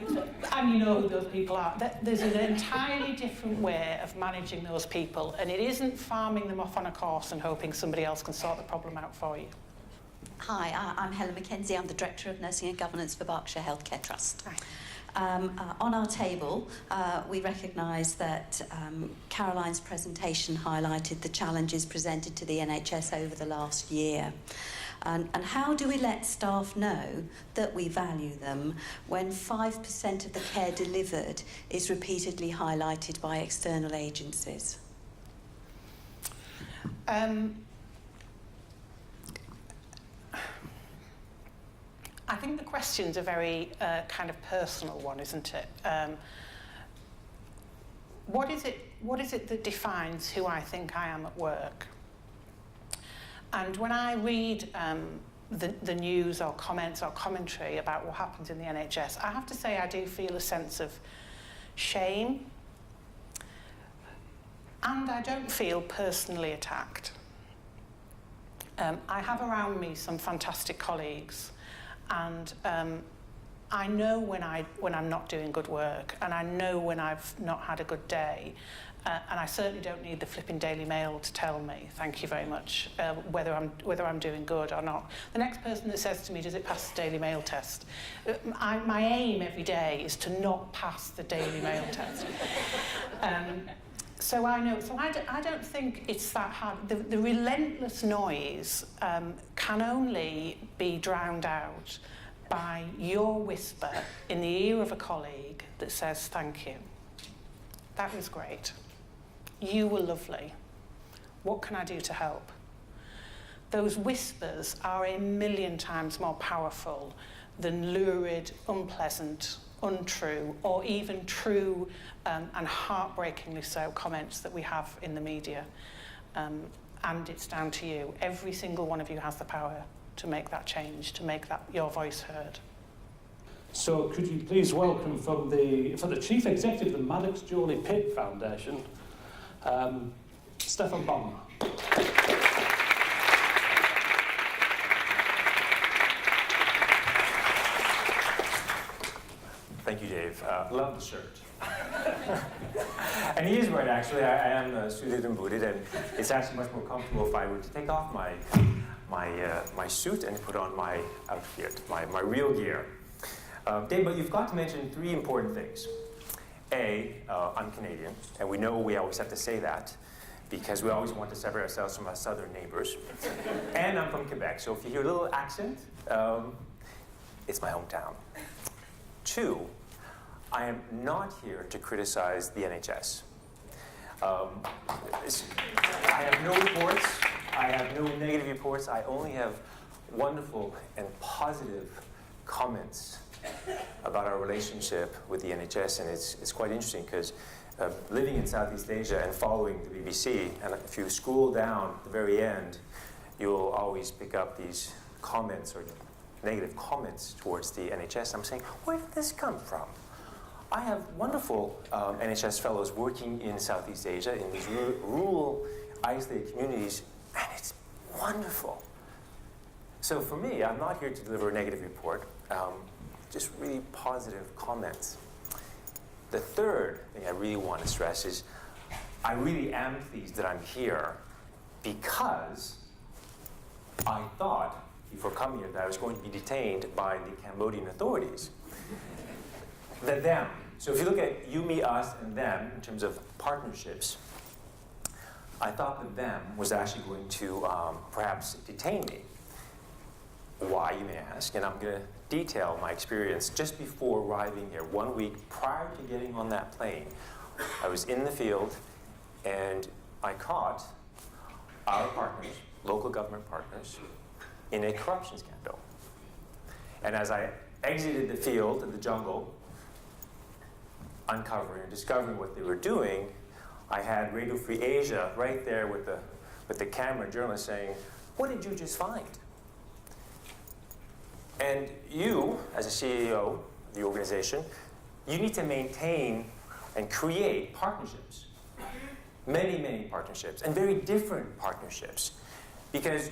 you know who those people are. There's an entirely different way of managing those people, and it isn't farming them off on a course and hoping somebody else can sort the problem out for you.
Hi, I'm Helen Mackenzie. I'm the Director of Nursing and Governance for Berkshire Healthcare Trust.
Hi.
On our table, we recognise that Caroline's presentation highlighted the challenges presented to the NHS over the last year. And how do we let staff know that we value them when 5% of the care delivered is repeatedly highlighted by external agencies?
I think the question's a very kind of personal one, isn't it? What is it that defines who I think I am at work? And when I read the news or comments or commentary about what happens in the NHS, I have to say I do feel a sense of shame, and I don't feel personally attacked. I have around me some fantastic colleagues, and I know when I'm not doing good work, and I know when I've not had a good day. And I certainly don't need the flipping Daily Mail to tell me, thank you very much, whether I'm doing good or not. The next person that says to me, does it pass the Daily Mail test? My aim every day is to not pass the Daily Mail test. So I know, so I don't think it's that hard. The relentless noise can only be drowned out by your whisper in the ear of a colleague that says, thank you. That was great. You were lovely. What can I do to help? Those whispers are a million times more powerful than lurid, unpleasant, untrue, or even true and heartbreakingly so comments that we have in the media. And it's down to you. Every single one of you has the power to make that change, to make that your voice heard.
So could you please welcome for the Chief Executive of the Maddox Jolie Pitt Foundation, Stefan Bommer.
Thank you, Dave. Love the shirt. And he is right, actually. I am suited and booted, and it's actually much more comfortable if I were to take off my suit and put on my outfit, my real gear. Dave, but you've got to mention three important things. A, I'm Canadian, and we know we always have to say that because we always want to separate ourselves from our southern neighbors. And I'm from Quebec, so if you hear a little accent, it's my hometown. Two, I am not here to criticize the NHS. I have no reports, I have no negative reports, I only have wonderful and positive comments about our relationship with the NHS, and it's quite interesting because living in Southeast Asia and following the BBC, and if you scroll down at the very end, you'll always pick up these comments or negative comments towards the NHS. I'm saying, where did this come from? I have wonderful NHS fellows working in Southeast Asia in these rural, isolated communities, and it's wonderful. So for me, I'm not here to deliver a negative report. Just really positive comments. The third thing I really want to stress is I really am pleased that I'm here because I thought before coming here that I was going to be detained by the Cambodian authorities. The them. So if you look at you, me, us, and them in terms of partnerships, I thought that them was actually going to perhaps detain me. Why, you may ask, and I'm going to detail my experience just before arriving here. 1 week prior to getting on that plane, I was in the field and I caught our partners, local government partners, in a corruption scandal. And as I exited the field and the jungle, uncovering and discovering what they were doing, I had Radio Free Asia right there with the camera journalist saying, "What did you just find?" And you, as a CEO of the organization, you need to maintain and create partnerships. Many, many partnerships, and very different partnerships. Because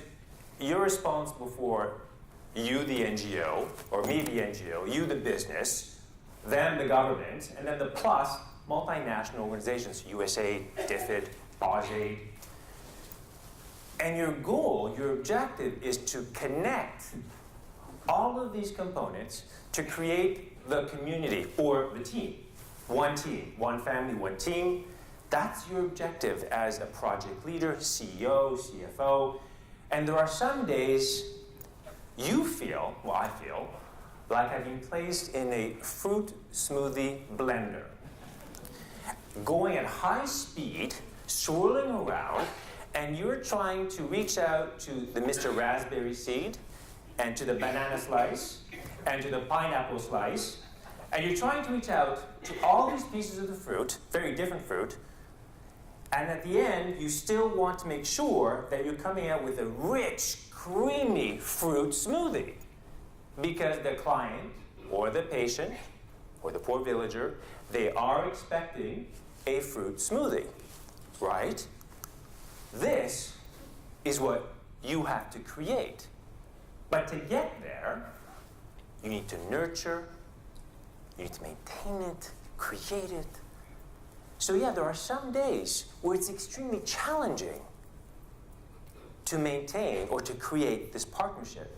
you're responsible for you, the NGO, or me, the NGO, you, the business, them, the government, and then the plus multinational organizations, USAID, DFID, AusAid. And your goal, your objective is to connect all of these components to create the community or the team. One family, one team. That's your objective as a project leader, CEO, CFO. And there are some days you feel, well, I feel, like I've been placed in a fruit smoothie blender, going at high speed, swirling around, and you're trying to reach out to the Mr. Raspberry seed, and to the banana slice, and to the pineapple slice, and you're trying to reach out to all these pieces of the fruit, very different fruit, and at the end, you still want to make sure that you're coming out with a rich, creamy fruit smoothie. Because the client, or the patient, or the poor villager, they are expecting a fruit smoothie, right? This is what you have to create. But to get there, you need to nurture, you need to maintain it, create it. So yeah, there are some days where it's extremely challenging to maintain or to create this partnership.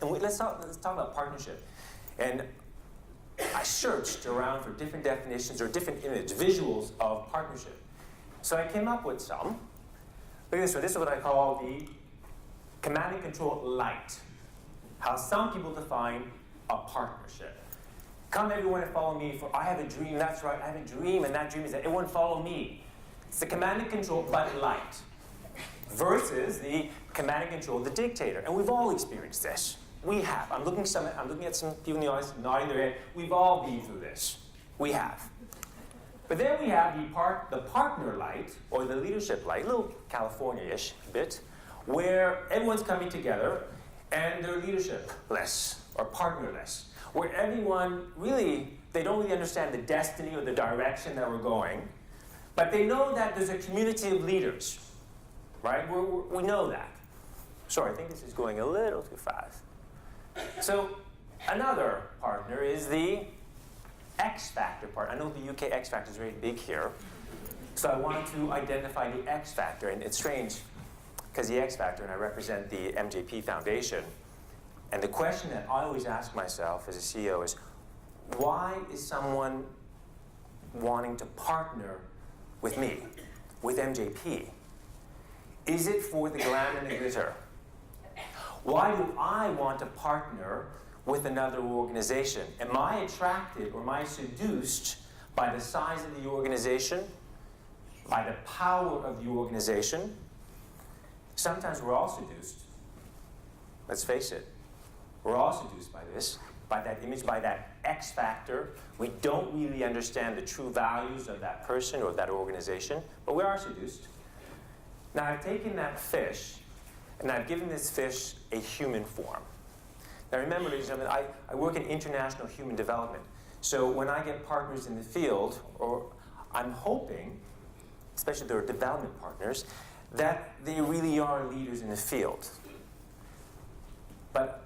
And let's talk about partnership. And I searched around for different definitions or different visuals of partnership. So I came up with some. Look at this one. This is what I call the command and control light. How some people define a partnership. Come everyone and follow me, for I have a dream. That's right, I have a dream, and that dream is that everyone follow me. It's the command and control but light. Versus the command and control the dictator. And we've all experienced this. We have. I'm looking at some people in the audience nodding their head. We've all been through this. We have. But then we have the partner light, or the leadership light, a little California-ish bit, where everyone's coming together and they're leadership-less or partnerless, where everyone really, they don't really understand the destiny or the direction that we're going, but they know that there's a community of leaders, right? We know that. Sorry, I think this is going a little too fast. So another partner is the X Factor part. I know the UK X Factor is very big here, so I wanted to identify the X Factor, and it's strange because the X Factor, and I represent the MJP Foundation, and the question that I always ask myself as a CEO is, why is someone wanting to partner with me, with MJP? Is it for the glam and the glitter? Why do I want to partner with another organization? Am I attracted or am I seduced by the size of the organization, by the power of the organization? Sometimes we're all seduced. Let's face it. We're all seduced by this, by that image, by that X factor. We don't really understand the true values of that person or that organization, but we are seduced. Now, I've taken that fish, and I've given this fish a human form. Now remember, ladies and gentlemen, I work in international human development. So when I get partners in the field, or I'm hoping, especially their development partners, that they really are leaders in the field. But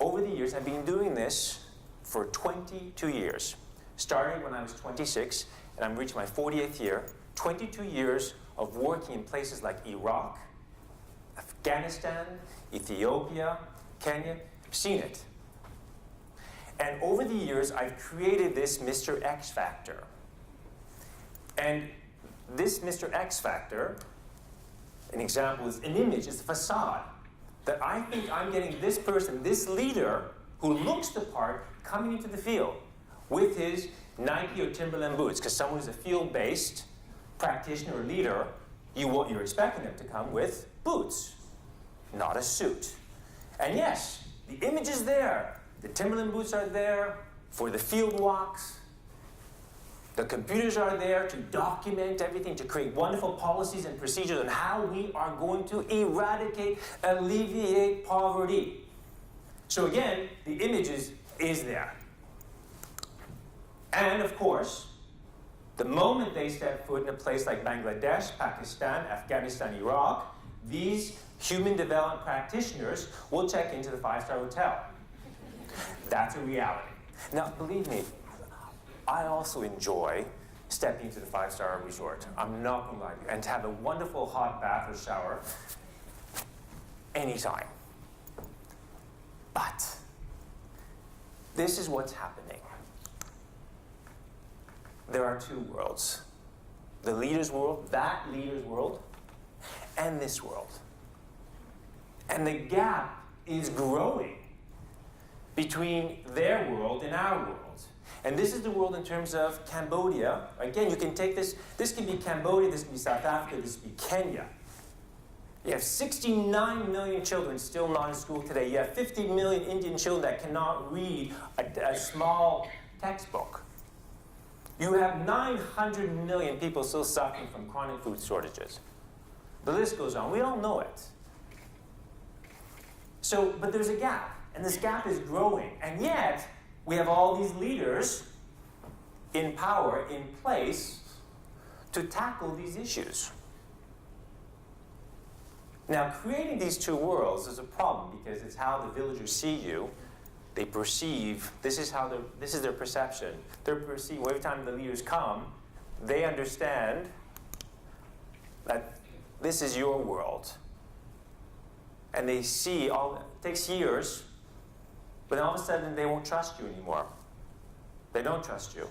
over the years, I've been doing this for 22 years. Starting when I was 26, and I'm reaching my 40th year, 22 years of working in places like Iraq, Afghanistan, Ethiopia, Kenya. I've seen it. And over the years, I've created this Mr. X Factor. And this Mr. X Factor, an example is an image, it's a facade, that I think I'm getting this person, this leader, who looks the part, coming into the field with his Nike or Timberland boots. Because someone who's a field-based practitioner or leader, you're expecting them to come with boots, not a suit. And yes, the image is there. The Timberland boots are there for the field walks. The computers are there to document everything, to create wonderful policies and procedures on how we are going to eradicate, alleviate poverty. So again, the image is there. And of course, the moment they step foot in a place like Bangladesh, Pakistan, Afghanistan, Iraq, these human development practitioners will check into the 5-star hotel. That's a reality. Now, believe me, I also enjoy stepping into the 5-star resort. I'm not going to lie to you. And to have a wonderful hot bath or shower anytime. But this is what's happening. There are two worlds. The leader's world, that leader's world, and this world. And the gap is growing between their world and our world. And this is the world in terms of Cambodia. Again, you can take this can be Cambodia, this can be South Africa, this can be Kenya. You have 69 million children still not in school today. You have 50 million Indian children that cannot read a small textbook. You have 900 million people still suffering from chronic food shortages. The list goes on. We all know it. So, but there's a gap, and this gap is growing. And yet, we have all these leaders in power, in place, to tackle these issues. Now, creating these two worlds is a problem because it's how the villagers see you. They perceive, this is their perception. They're perceiving, every time the leaders come, they understand that this is your world. And they see, it takes years, but all of a sudden they won't trust you anymore. They don't trust you.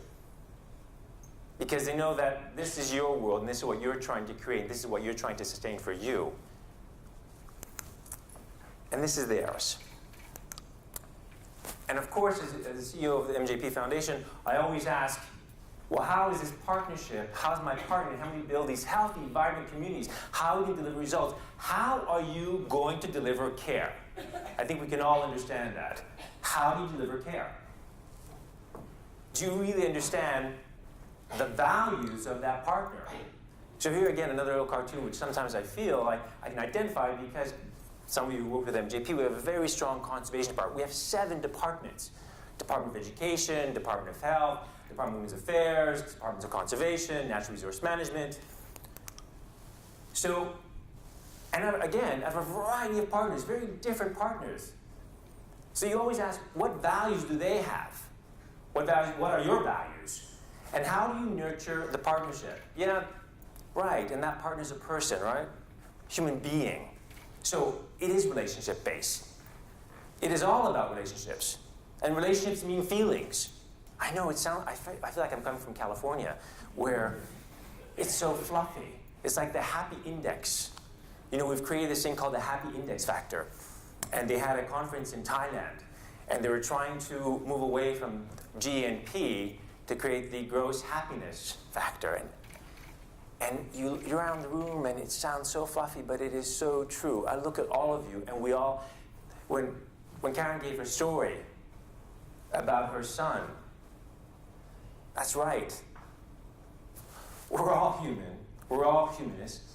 Because they know that this is your world, and this is what you're trying to create, and this is what you're trying to sustain for you. And this is theirs. And of course, as the CEO of the MJP Foundation, I always ask, well, how is this partnership? How's my partner? How do we build these healthy, vibrant communities? How do we deliver results? How are you going to deliver care? I think we can all understand that. How do you deliver care? Do you really understand the values of that partner? So here again, another little cartoon, which sometimes I feel like I can identify because some of you who work with MJP, we have a very strong conservation department. We have 7 departments. Department of Education, Department of Health, Department of Women's Affairs, Departments of Conservation, Natural Resource Management. So, and again, I have a variety of partners, very different partners. So you always ask, what values do they have? What are your values? And how do you nurture the partnership? Yeah, right, and that partner's a person, right? Human being. So it is relationship-based. It is all about relationships. And relationships mean feelings. I know I feel like I'm coming from California, where it's so fluffy. It's like the happy index. You know, we've created this thing called the happy index factor. And they had a conference in Thailand. And they were trying to move away from GNP to create the gross happiness factor. And you're around the room and it sounds so fluffy, but it is so true. I look at all of you and we all, when Karen gave her story about her son, that's right. We're all human. We're all humanists.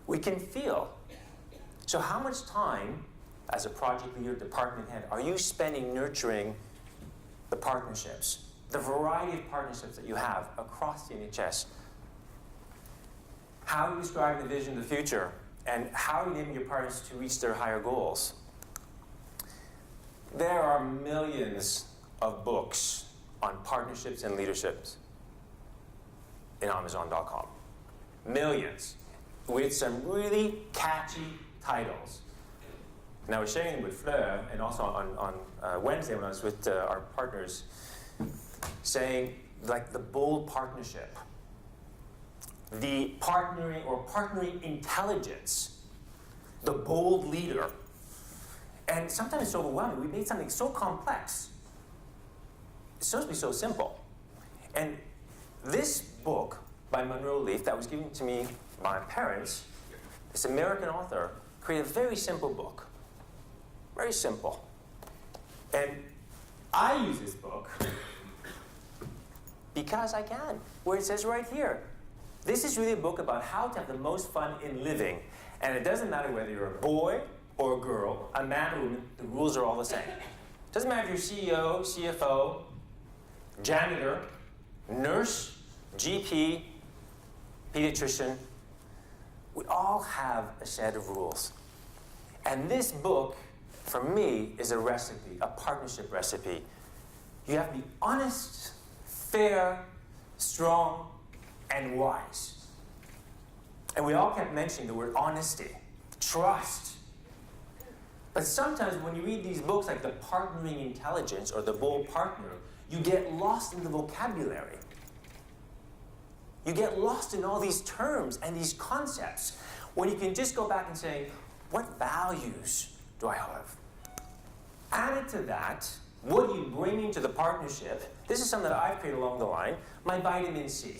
We can feel. So how much time, as a project leader, department head, are you spending nurturing the partnerships, the variety of partnerships that you have across the NHS? How are you describing the vision of the future? And how are you enabling your partners to reach their higher goals? There are millions of books on partnerships and leaderships in Amazon.com. millions, with some really catchy titles. And I was sharing them with Fleur, and also on Wednesday when I was with our partners, saying like the bold partnership, the partnering intelligence, the bold leader. And sometimes it's overwhelming. We made something so complex. It's supposed to be so simple. And this book by Monroe Leaf that was given to me by my parents, this American author, created a very simple book. Very simple. And I use this book because I can, where it says right here, this is really a book about how to have the most fun in living. And it doesn't matter whether you're a boy or a girl, a man or woman, the rules are all the same. It doesn't matter if you're CEO, CFO, janitor, nurse, GP, pediatrician. We all have a set of rules. And this book, for me, is a recipe, a partnership recipe. You have to be honest, fair, strong, and wise. And we all kept mentioning the word honesty, trust. But sometimes when you read these books like The Partnering Intelligence or The Bold Partner, you get lost in the vocabulary. You get lost in all these terms and these concepts when you can just go back and say, what values do I have? Added to that, what are you bringing to the partnership? This is something that I've created along the line, my vitamin C.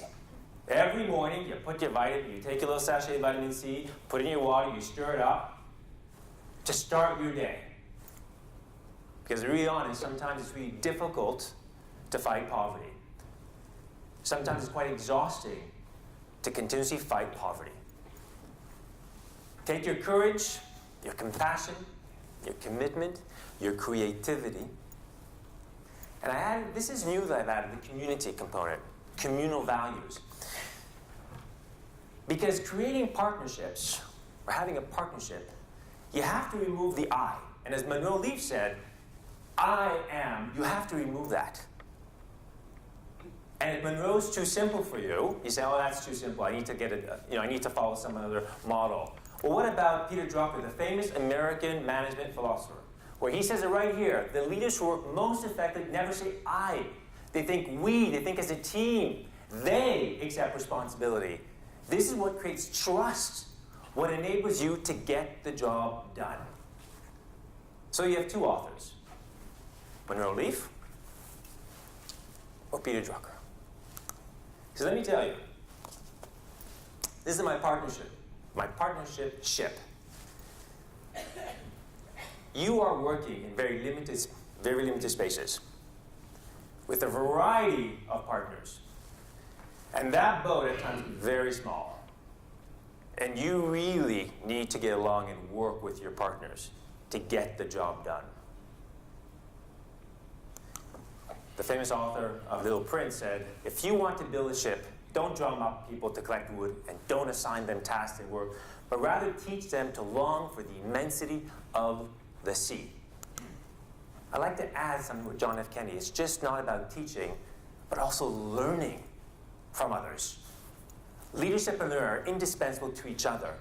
Every morning, you put your vitamin, you take a little sachet of vitamin C, put it in your water, you stir it up to start your day. Because to be really honest, sometimes it's really difficult to fight poverty. Sometimes it's quite exhausting to continuously fight poverty. Take your courage, your compassion, your commitment, your creativity. And I added, this is new that I've added, the community component, communal values. Because creating partnerships, or having a partnership, you have to remove the I. And as Monroe Leaf said, I am, you have to remove that. And if Monroe's too simple for you, you say, oh, that's too simple. I need to get it, I need to follow some other model. Well, what about Peter Drucker, the famous American management philosopher, where he says it right here, the leaders who work most effectively never say I. They think we, they think as a team. They accept responsibility. This is what creates trust, what enables you to get the job done. So you have two authors, Monroe Leaf or Peter Drucker. So let me tell you, this is my partnership ship. You are working in very limited spaces with a variety of partners. And that boat at times is very small. And you really need to get along and work with your partners to get the job done. The famous author of Little Prince said, if you want to build a ship, don't drum up people to collect wood and don't assign them tasks and work, but rather teach them to long for the immensity of the sea. I'd like to add something with John F. Kennedy. It's just not about teaching, but also learning from others. Leadership and learning are indispensable to each other.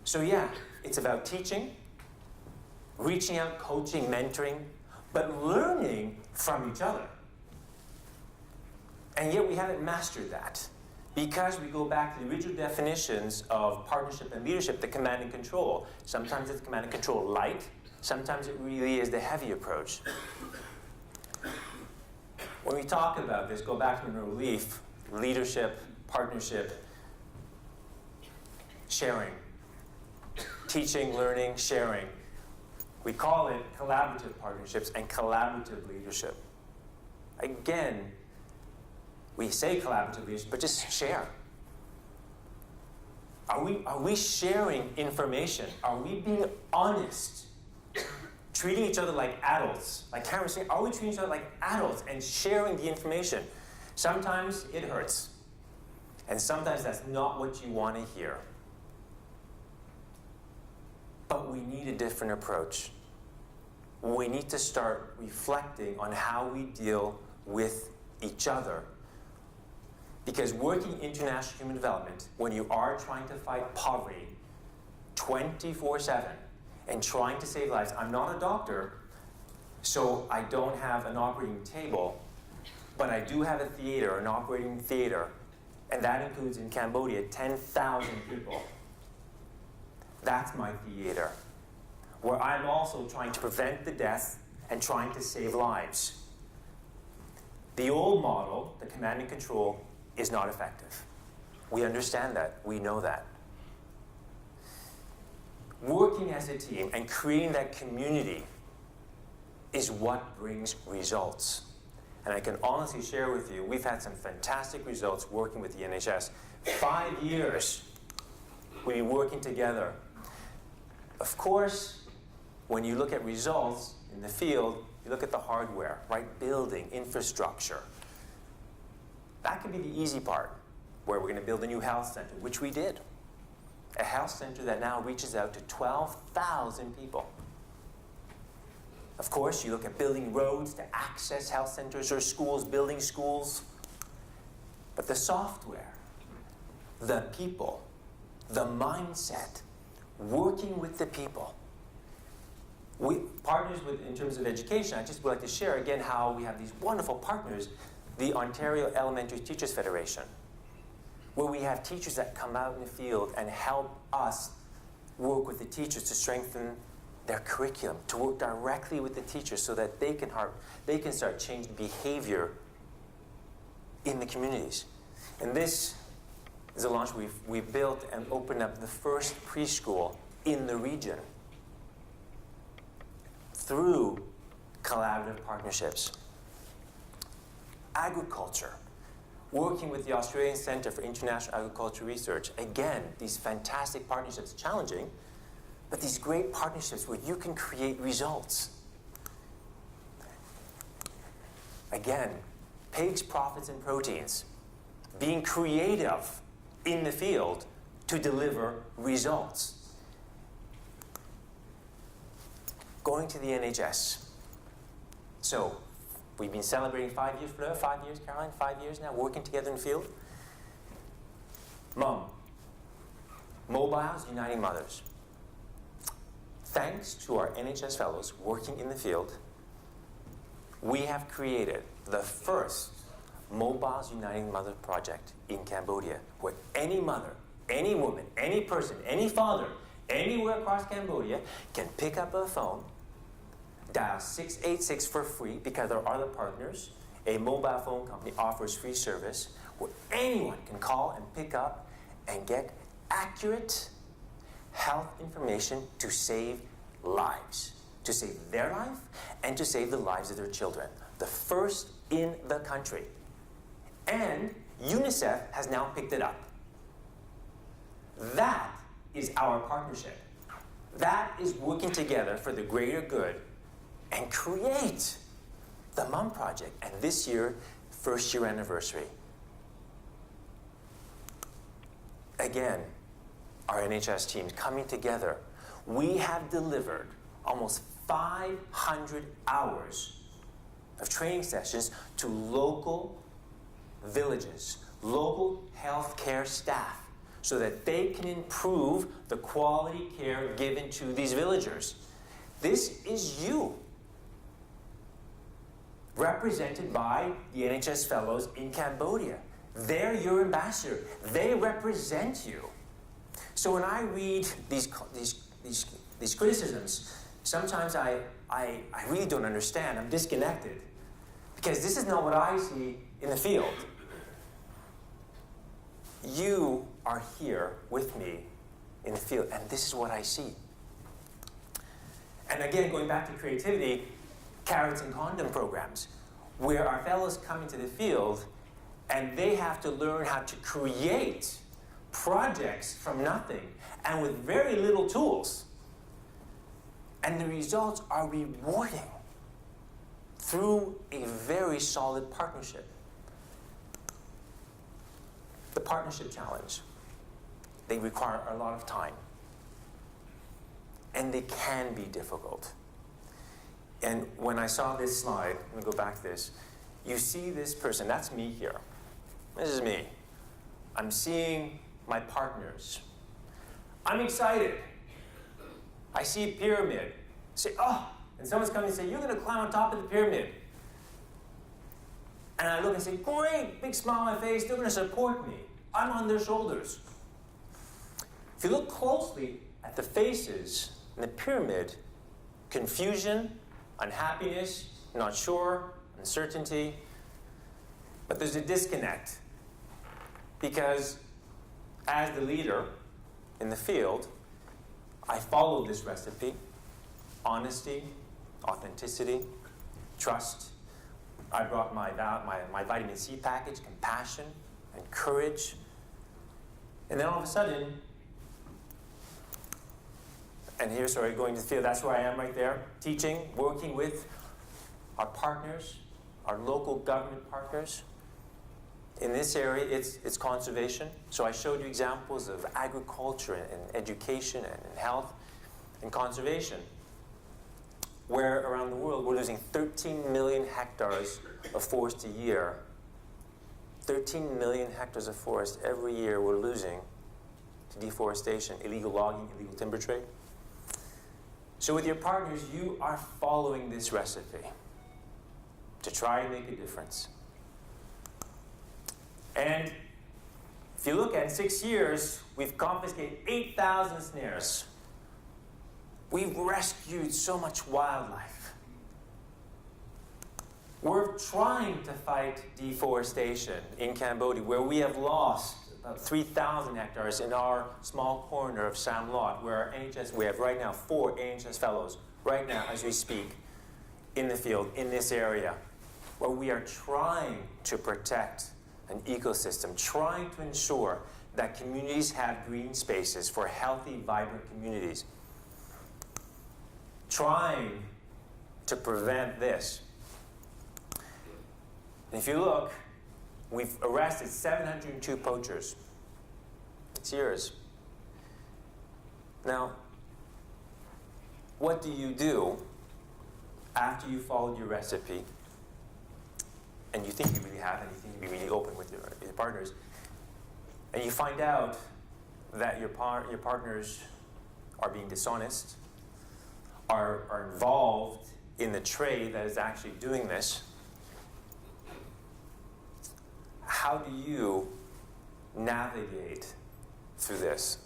So yeah, it's about teaching, reaching out, coaching, mentoring, but learning from each other. And yet we haven't mastered that because we go back to the original definitions of partnership and leadership, the command and control. Sometimes it's command and control light, sometimes it really is the heavy approach. When we talk about this, go back to Monroe Leaf, leadership, partnership, sharing, teaching, learning, sharing. We call it collaborative partnerships and collaborative leadership. Again, we say collaborative leadership, but just share. Are we sharing information? Are we being honest? Treating each other like adults. Like Karen was saying, are we treating each other like adults and sharing the information? Sometimes it hurts. And sometimes that's not what you want to hear. But we need a different approach. We need to start reflecting on how we deal with each other. Because working international human development, when you are trying to fight poverty 24/7 and trying to save lives, I'm not a doctor, so I don't have an operating table, but I do have a theater, an operating theater, and that includes in Cambodia 10,000 people. That's my theater, where I'm also trying to prevent the death and trying to save lives. The old model, the command and control, is not effective. We understand that. We know that. Working as a team and creating that community is what brings results. And I can honestly share with you, we've had some fantastic results working with the NHS. 5 years we've been working together. Of course, when you look at results in the field, you look at the hardware, right? Building, infrastructure. That could be the easy part, where we're going to build a new health center, which we did. A health center that now reaches out to 12,000 people. Of course, you look at building roads to access health centers or schools, building schools. But the software, the people, the mindset, working with the people. We partners with, in terms of education, I just would like to share again how we have these wonderful partners, the Ontario Elementary Teachers Federation, where we have teachers that come out in the field and help us work with the teachers to strengthen their curriculum, to work directly with the teachers so that they can start changing behavior in the communities. And this is a launch we've built and opened up the first preschool in the region through collaborative partnerships. Agriculture, working with the Australian Centre for International Agriculture Research. Again, these fantastic partnerships, challenging, but these great partnerships where you can create results. Again, pigs, profits, and proteins. Being creative in the field to deliver results. Going to the NHS. So, we've been celebrating 5 years, Fleur, 5 years, Caroline, 5 years now, working together in the field. Mom, Mobiles Uniting Mothers. Thanks to our NHS fellows working in the field, we have created the first Mobiles Uniting Mother project in Cambodia, where any mother, any woman, any person, any father, anywhere across Cambodia can pick up a phone, dial 686 for free, because our other partners, a mobile phone company, offers free service where anyone can call and pick up and get accurate health information to save lives, to save their life and to save the lives of their children. The first in the country. And UNICEF has now picked it up. That is our partnership. That is working together for the greater good and create the Mum Project. And this year, first year anniversary. Again, our NHS teams coming together. We have delivered almost 500 hours of training sessions to local villages, local healthcare staff, so that they can improve the quality care given to these villagers. This is you, represented by the NHS fellows in Cambodia. They're your ambassador. They represent you. So when I read these criticisms, sometimes I really don't understand. I'm disconnected, because this is not what I see in the field. You are here with me in the field, and this is what I see. And again, going back to creativity, carrots and condom programs, where our fellows come into the field and they have to learn how to create projects from nothing and with very little tools. And the results are rewarding through a very solid partnership. The partnership challenge, they require a lot of time. And they can be difficult. And when I saw this slide, let me go back to this, you see this person, that's me here. This is me. I'm seeing my partners. I'm excited. I see a pyramid. Say, oh, and someone's coming and say, you're going to climb on top of the pyramid. And I look and say, great, big smile on my face, they're going to support me. I'm on their shoulders. If you look closely at the faces in the pyramid, confusion, unhappiness, not sure, uncertainty, but there's a disconnect. Because as the leader in the field, I follow this recipe: honesty, authenticity, trust. I brought my vitamin C package, compassion and courage. And then all of a sudden, and here's where I'm going to the field, that's where I am right there, teaching, working with our partners, our local government partners. In this area, it's conservation. So I showed you examples of agriculture and education and health and conservation, where around the world we're losing 13 million hectares of forest a year. 13 million hectares of forest every year we're losing to deforestation, illegal logging, illegal timber trade. So with your partners, you are following this recipe to try and make a difference. And if you look at 6 years, we've confiscated 8,000 snares. We've rescued so much wildlife. We're trying to fight deforestation in Cambodia, where we have lost about 3,000 hectares in our small corner of Sam Lot, where our NHS, we have right now 4 NHS fellows, right now as we speak, in the field, in this area, where we are trying to protect an ecosystem, trying to ensure that communities have green spaces for healthy, vibrant communities. Trying to prevent this. And if you look, we've arrested 702 poachers. It's yours. Now, what do you do after you followed your recipe and you think you really have, and you think you be really open with your partners, and you find out that your partners are being dishonest, are involved in the trade that is actually doing this? How do you navigate through this?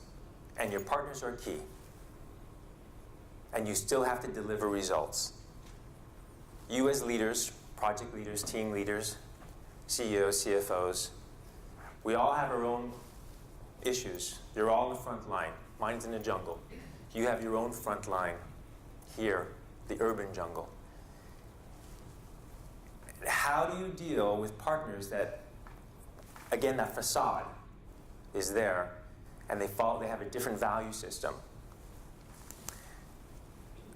And your partners are key. And you still have to deliver results. You as leaders, project leaders, team leaders, CEOs, CFOs, we all have our own issues. You're all in the front line. Mine's in the jungle. You have your own front line here, the urban jungle. How do you deal with partners that, again, that facade is there, and they have a different value system?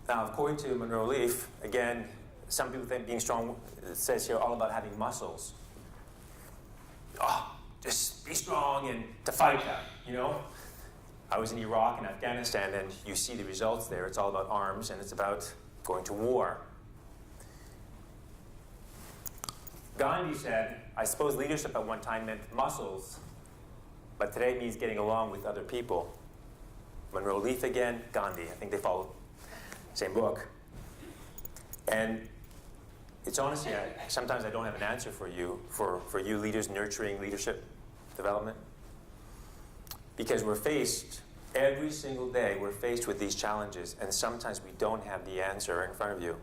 Now, according to Monroe Leaf, again, some people think being strong, it says here, all about having muscles. Oh, just be strong and to fight that, you know? I was in Iraq and Afghanistan, and you see the results there. It's all about arms, and it's about going to war. Gandhi said, I suppose leadership at one time meant muscles, but today means getting along with other people. Monroe Leaf again, Gandhi. I think they follow the same book. And it's honestly, sometimes I don't have an answer for you leaders nurturing leadership development. Because we're faced, every single day, we're faced with these challenges, and sometimes we don't have the answer in front of you.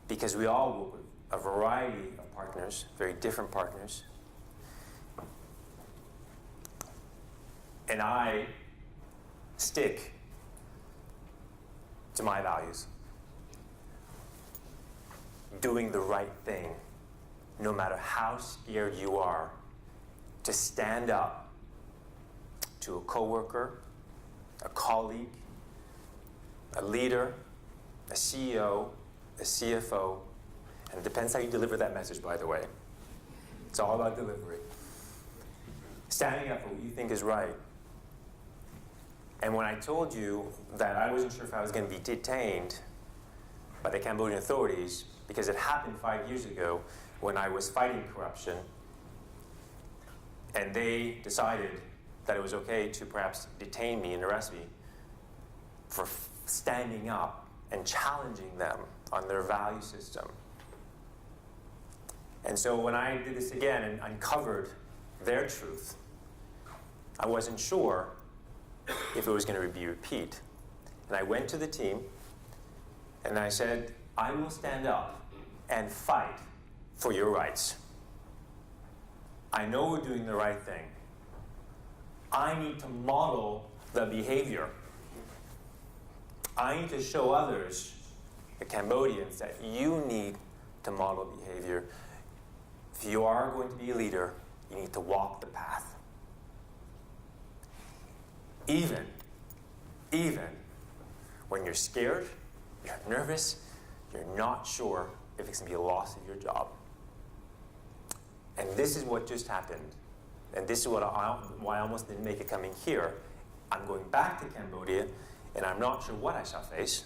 Because we all work with a variety of partners, very different partners. And I stick to my values. Doing the right thing, no matter how scared you are, to stand up to a coworker, a colleague, a leader, a CEO, a CFO, and it depends how you deliver that message, by the way. It's all about delivery. Standing up for what you think is right. And when I told you that I wasn't sure if I was going to be detained by the Cambodian authorities, because it happened 5 years ago when I was fighting corruption, And they decided that it was okay to perhaps detain me and arrest me for standing up and challenging them on their value system. And so when I did this again and uncovered their truth, I wasn't sure if it was going to be repeat. And I went to the team and I said, I will stand up and fight for your rights. I know we're doing the right thing. I need to model the behavior. I need to show others, the Cambodians, that you need to model behavior. If you are going to be a leader, you need to walk the path. Even when you're scared, you're nervous, you're not sure if it's going to be a loss of your job. And this is what just happened. And this is why I almost didn't make it coming here. I'm going back to Cambodia, and I'm not sure what I shall face,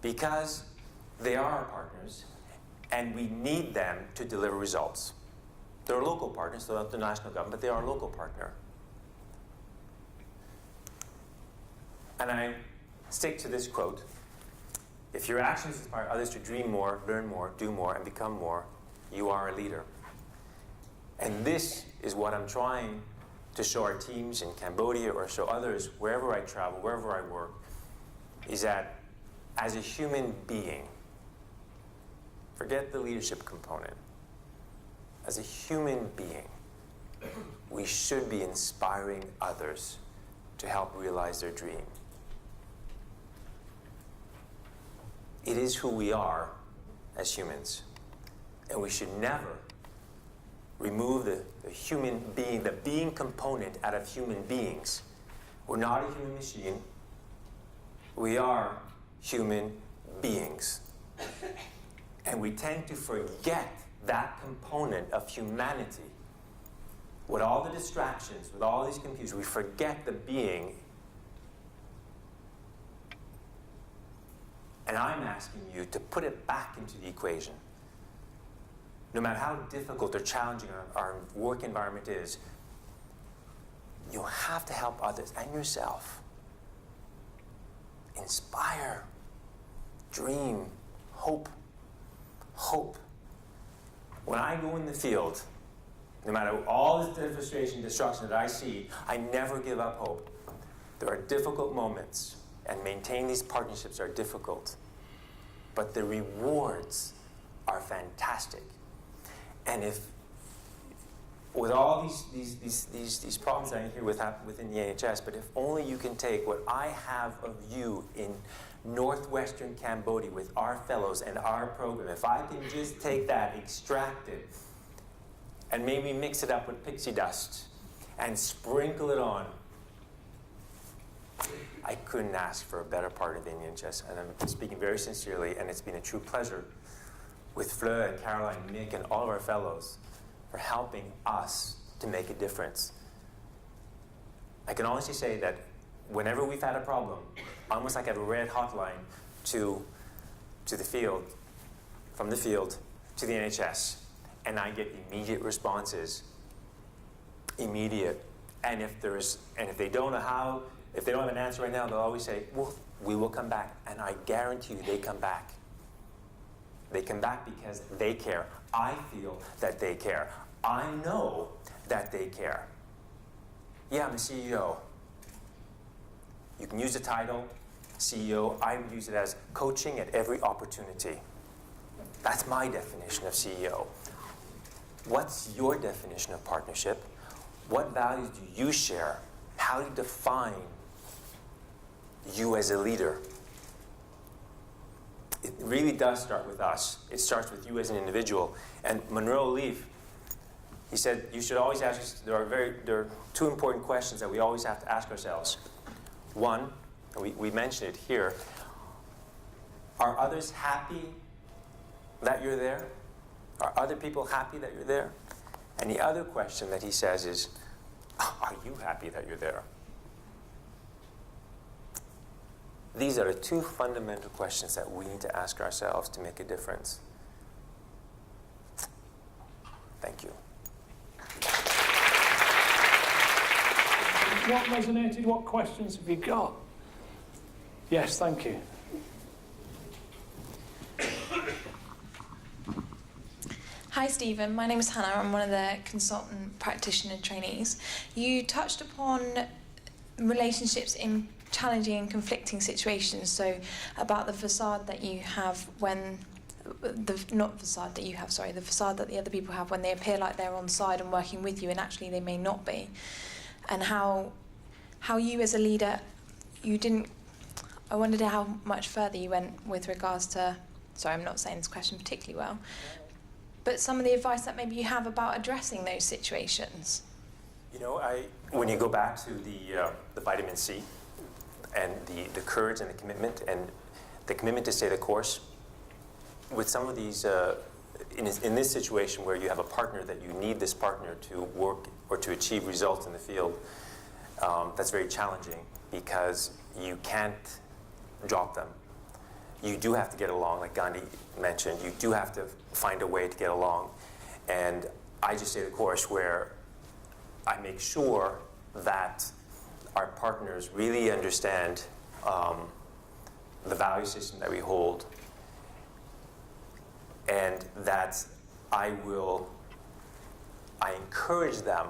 because they are our partners, and we need them to deliver results. They're local partners, they're not the national government, but they are a local partner. And I stick to this quote: if your actions inspire others to dream more, learn more, do more, and become more, you are a leader. And this is what I'm trying to show our teams in Cambodia, or show others wherever I travel, wherever I work, is that as a human being, forget the leadership component, as a human being, we should be inspiring others to help realize their dream. It is who we are as humans, and we should never remove the human being, the being component out of human beings. We're not a human machine. We are human beings. And we tend to forget that component of humanity. With all the distractions, with all these computers, we forget the being. And I'm asking you to put it back into the equation. No matter how difficult or challenging our work environment is, you have to help others and yourself. Inspire, dream, hope. Hope. When I go in the field, no matter all this devastation, destruction that I see, I never give up hope. There are difficult moments, and maintaining these partnerships are difficult. But the rewards are fantastic. And if, with all these problems that I hear within the NHS, but if only you can take what I have of you in northwestern Cambodia with our fellows and our program, if I can just take that, extract it, and maybe mix it up with pixie dust and sprinkle it on, I couldn't ask for a better part of the NHS. And I'm speaking very sincerely, and it's been a true pleasure with Fleur and Caroline and Mick and all of our fellows for helping us to make a difference. I can honestly say that whenever we've had a problem, almost like I have a red hotline to the field, from the field to the NHS, and I get immediate responses. Immediate. And if they don't know how, if they don't have an answer right now, they'll always say, well, we will come back. And I guarantee you they come back. They come back because they care. I feel that they care. I know that they care. Yeah, I'm a CEO. You can use the title, CEO. I would use it as coaching at every opportunity. That's my definition of CEO. What's your definition of partnership? What values do you share? How do you define you as a leader? It really does start with us. It starts with you as an individual. And Monroe Leaf, he said, you should always ask, there are two important questions that we always have to ask ourselves. One, and we mentioned it here, are others happy that you're there? Are other people happy that you're there? And the other question that he says is, are you happy that you're there? These are the two fundamental questions that we need to ask ourselves to make a difference. Thank you.
What resonated? What questions have you got? Yes, thank you.
Hi Stephen, my name is Hannah. I'm one of the consultant practitioner trainees. You touched upon relationships in challenging and conflicting situations, so about the facade that you have when the facade that the other people have when they appear like they're on side and working with you and actually they may not be, and how you as a leader, I wondered how much further you went with regards to, sorry I'm not saying this question particularly well, but some of the advice that maybe you have about addressing those situations.
You know, when you go back to the vitamin C and the courage and the commitment to stay the course, with some of these, in this situation where you have a partner that you need this partner to work or to achieve results in the field, that's very challenging because you can't drop them. You do have to get along, like Gandhi mentioned. You do have to find a way to get along. And I just stay the course where I make sure that our partners really understand the value system that we hold, and that I encourage them,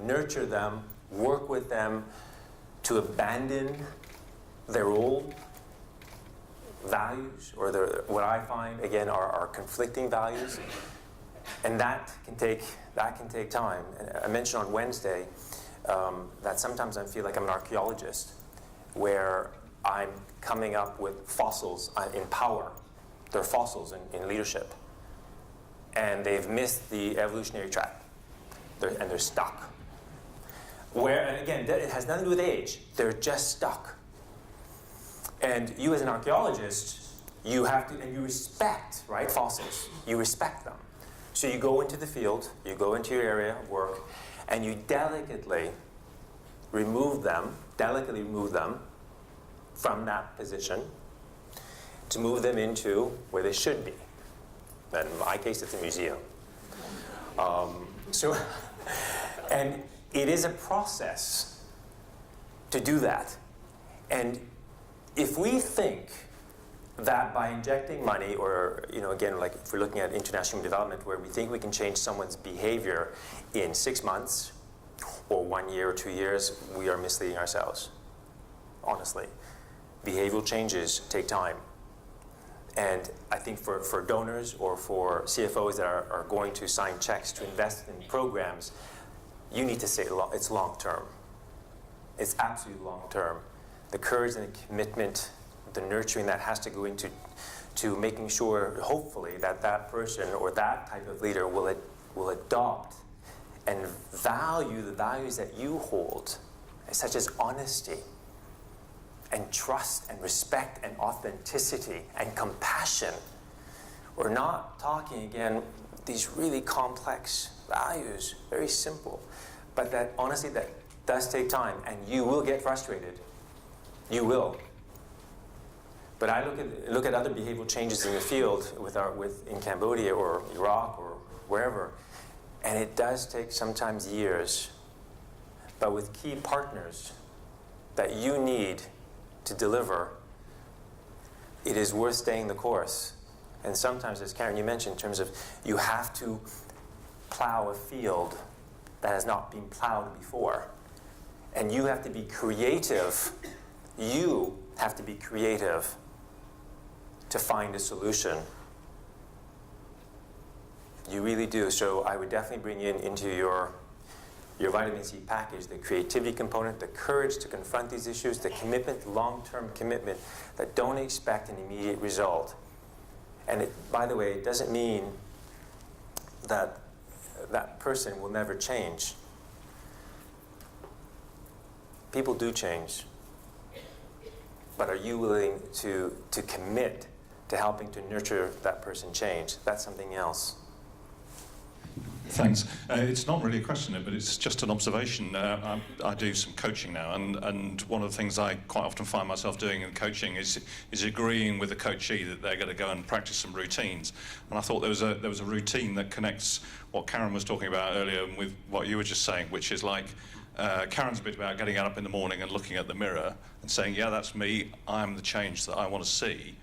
nurture them, work with them to abandon their old values, or what I find again are conflicting values, and that can take time. And I mentioned on Wednesday that sometimes I feel like I'm an archaeologist, where I'm coming up with fossils in power. They're fossils in leadership, and they've missed the evolutionary track, and they're stuck. And again, it has nothing to do with age. They're just stuck. And you as an archaeologist, you have to, and you respect, right, fossils. You respect them. So you go into the field, you go into your area of work, and you delicately remove them from that position to move them into where they should be. And in my case, it's a museum. And it is a process to do that. And if we think that by injecting money, or again, like if we're looking at international development, where we think we can change someone's behavior in 6 months, or 1 year or 2 years, we are misleading ourselves. Honestly, behavioral changes take time. And I think for donors or for CFOs that are going to sign checks to invest in programs, you need to say it's long term. It's absolutely long term. The courage and the commitment, the nurturing that has to go into making sure, hopefully, that person or that type of leader will adopt and value the values that you hold, such as honesty and trust and respect and authenticity and compassion. We're not talking, again, these really complex values, very simple, but that honestly, that does take time, and you will get frustrated. You will. But I look at other behavioral changes in the field in Cambodia or Iraq or wherever, and it does take sometimes years, but with key partners that you need to deliver, it is worth staying the course. And sometimes, as Karen, you mentioned, in terms of you have to plow a field that has not been plowed before. And you have to be creative. You have to be creative to find a solution. You really do. So I would definitely bring into your vitamin C package the creativity component, the courage to confront these issues, the commitment, long-term commitment, that don't expect an immediate result. And by the way, it doesn't mean that that person will never change. People do change. But are you willing to commit to helping to nurture that person change? That's something else.
Thanks. It's not really a question, but it's just an observation. I do some coaching now, and one of the things I quite often find myself doing in coaching is agreeing with the coachee that they're going to go and practice some routines. And I thought there was a routine that connects what Karen was talking about earlier with what you were just saying, which is like Karen's a bit about getting up in the morning and looking at the mirror and saying, yeah, that's me, I'm the change that I want to see.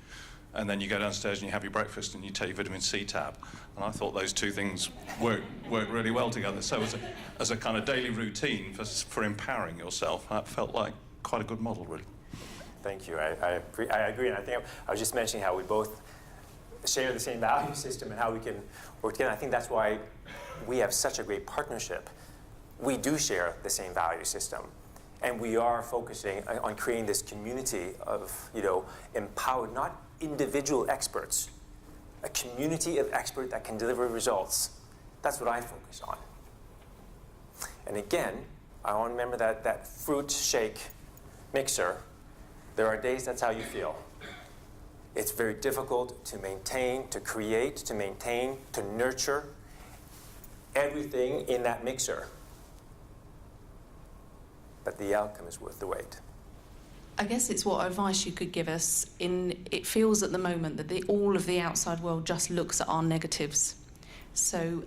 And then you go downstairs and you have your breakfast and you take your vitamin C tab. And I thought those two things work really well together. So as a kind of daily routine for empowering yourself, that felt like quite a good model, really.
Thank you. I agree. And I think I was just mentioning how we both share the same value system and how we can work together. I think that's why we have such a great partnership. We do share the same value system. And we are focusing on creating this community of, empowered, not individual experts, a community of experts that can deliver results. That's what I focus on. And again, I want to remember that fruit shake mixer. There are days that's how you feel. It's very difficult to maintain, to create, to maintain, to nurture everything in that mixer. But the outcome is worth the wait.
I guess it's what advice you could give us. It feels at the moment that all of the outside world just looks at our negatives. So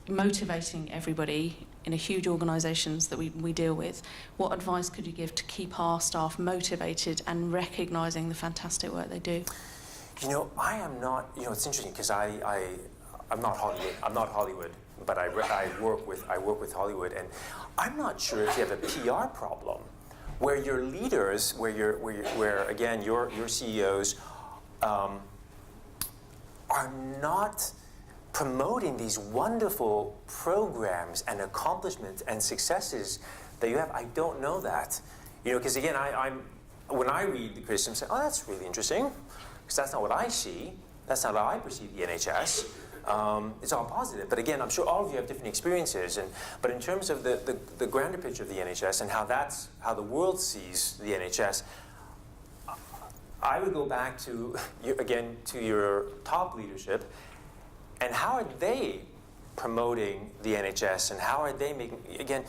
motivating everybody in huge organisations that we deal with, what advice could you give to keep our staff motivated and recognising the fantastic work they do?
I am not, it's interesting because I'm not Hollywood. I'm not Hollywood, but I work with Hollywood, and I'm not sure if you have a PR problem where your leaders, where again your CEOs are not promoting these wonderful programs and accomplishments and successes that you have. I don't know that, because again, when I read the criticism, I say, oh, that's really interesting, because that's not what I see. That's not how I perceive the NHS. It's all positive, but again, I'm sure all of you have different experiences. But in terms of the grander picture of the NHS and how the world sees the NHS, I would go back to your top leadership, and how are they promoting the NHS, and how are they making? Again,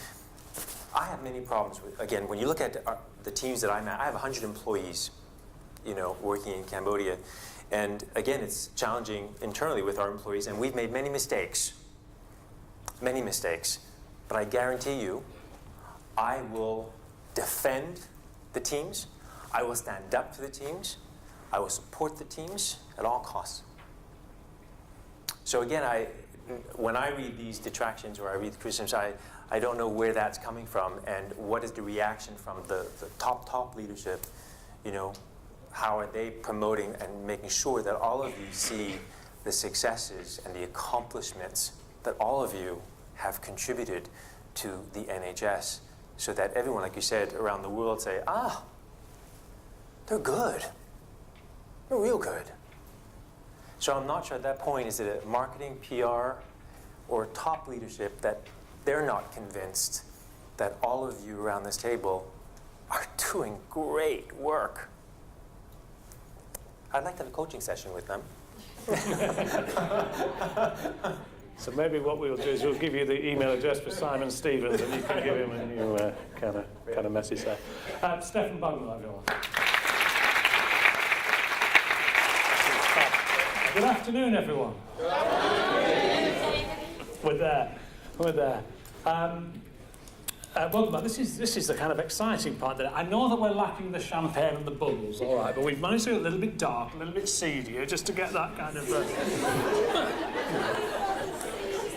I have many problems with. Again, when you look at the teams that I'm at, I have 100 employees, working in Cambodia. And again, it's challenging internally with our employees, and we've made many mistakes. Many mistakes. But I guarantee you, I will defend the teams. I will stand up to the teams. I will support the teams at all costs. So again, when I read these detractions or I read the criticisms, I don't know where that's coming from and what is the reaction from the top leadership, How are they promoting and making sure that all of you see the successes and the accomplishments that all of you have contributed to the NHS, so that everyone, like you said, around the world say, they're good. They're real good. So I'm not sure at that point, is it a marketing, PR, or top leadership that they're not convinced that all of you around this table are doing great work. I'd like to have a coaching session with them.
So maybe what we'll do is we'll give you the email address for Simon Stevens, and you can give him a new kind of message there. Stefan Bungler, everyone. Good afternoon, everyone. We're there. Welcome back. This is the kind of exciting part. That I know that we're lacking the champagne and the bubbles, all right, but we've managed to get a little bit dark, a little bit seedier, just to get that kind of...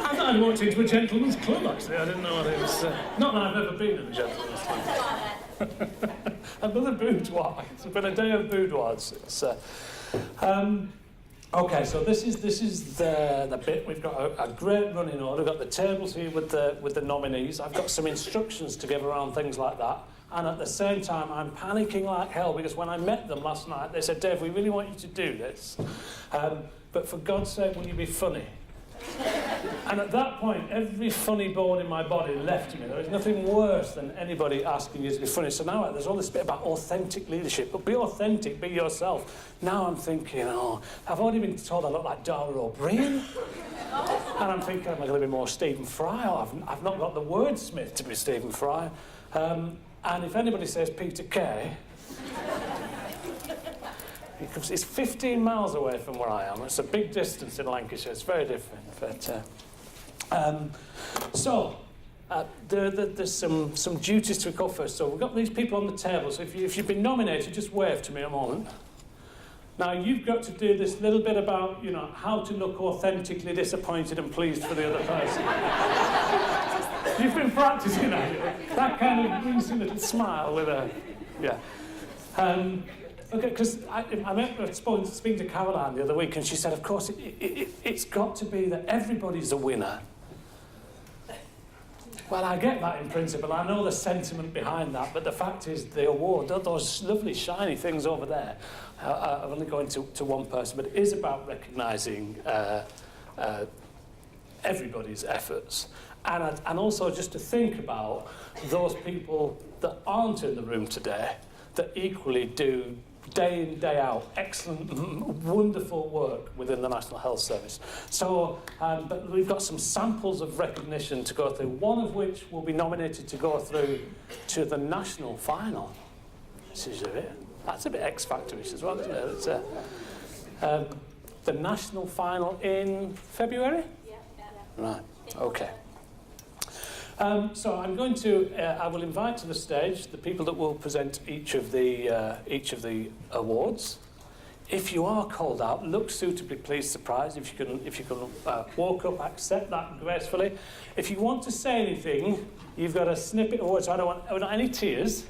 I walked into a gentleman's club, actually. I didn't know what it was. Not that I've ever been in a gentleman's club. Another boudoir. It's been a day of boudoirs. Okay, so this is the bit. We've got a great running order. We've got the tables here with the nominees. I've got some instructions to give around things like that. And at the same time, I'm panicking like hell, because when I met them last night, they said, Dave, we really want you to do this. But for God's sake, will you be funny? And at that point, every funny bone in my body left me. There is nothing worse than anybody asking you to be funny. So now there's all this bit about authentic leadership. But be authentic, be yourself. Now I'm thinking, I've already been told I look like Dara O'Brien. And I'm thinking, am I going to be more Stephen Fry? I've not got the wordsmith to be Stephen Fry. And if anybody says Peter Kay, it's 15 miles away from where I am. It's a big distance in Lancashire. It's very different. But, There's some duties to cover. So we've got these people on the table. So if you've been nominated, just wave to me a moment. Now you've got to do this little bit about, you know, how to look authentically disappointed and pleased for the other person. You've been practicing, haven't you? That kind of greasy little smile with a, yeah. Okay, because I remember speaking to Caroline the other week, and she said, of course, it's got to be that everybody's a winner. Well, I get that in principle. I know the sentiment behind that, but the fact is the award, those lovely shiny things over there, are only going to one person, but it is about recognising everybody's efforts. And also just to think about those people that aren't in the room today, that equally do day in, day out, excellent, wonderful work within the National Health Service. So, but we've got some samples of recognition to go through, one of which will be nominated to go through to the national final. That's a bit X-Factor-ish as well, isn't it? It's, the national final in February? Yeah. Right, okay. So I'm going to, I will invite to the stage the people that will present each of the awards. If you are called out, look suitably pleased, surprised. If you can walk up, accept that gracefully. If you want to say anything, you've got a snippet of words. So I don't want any tears.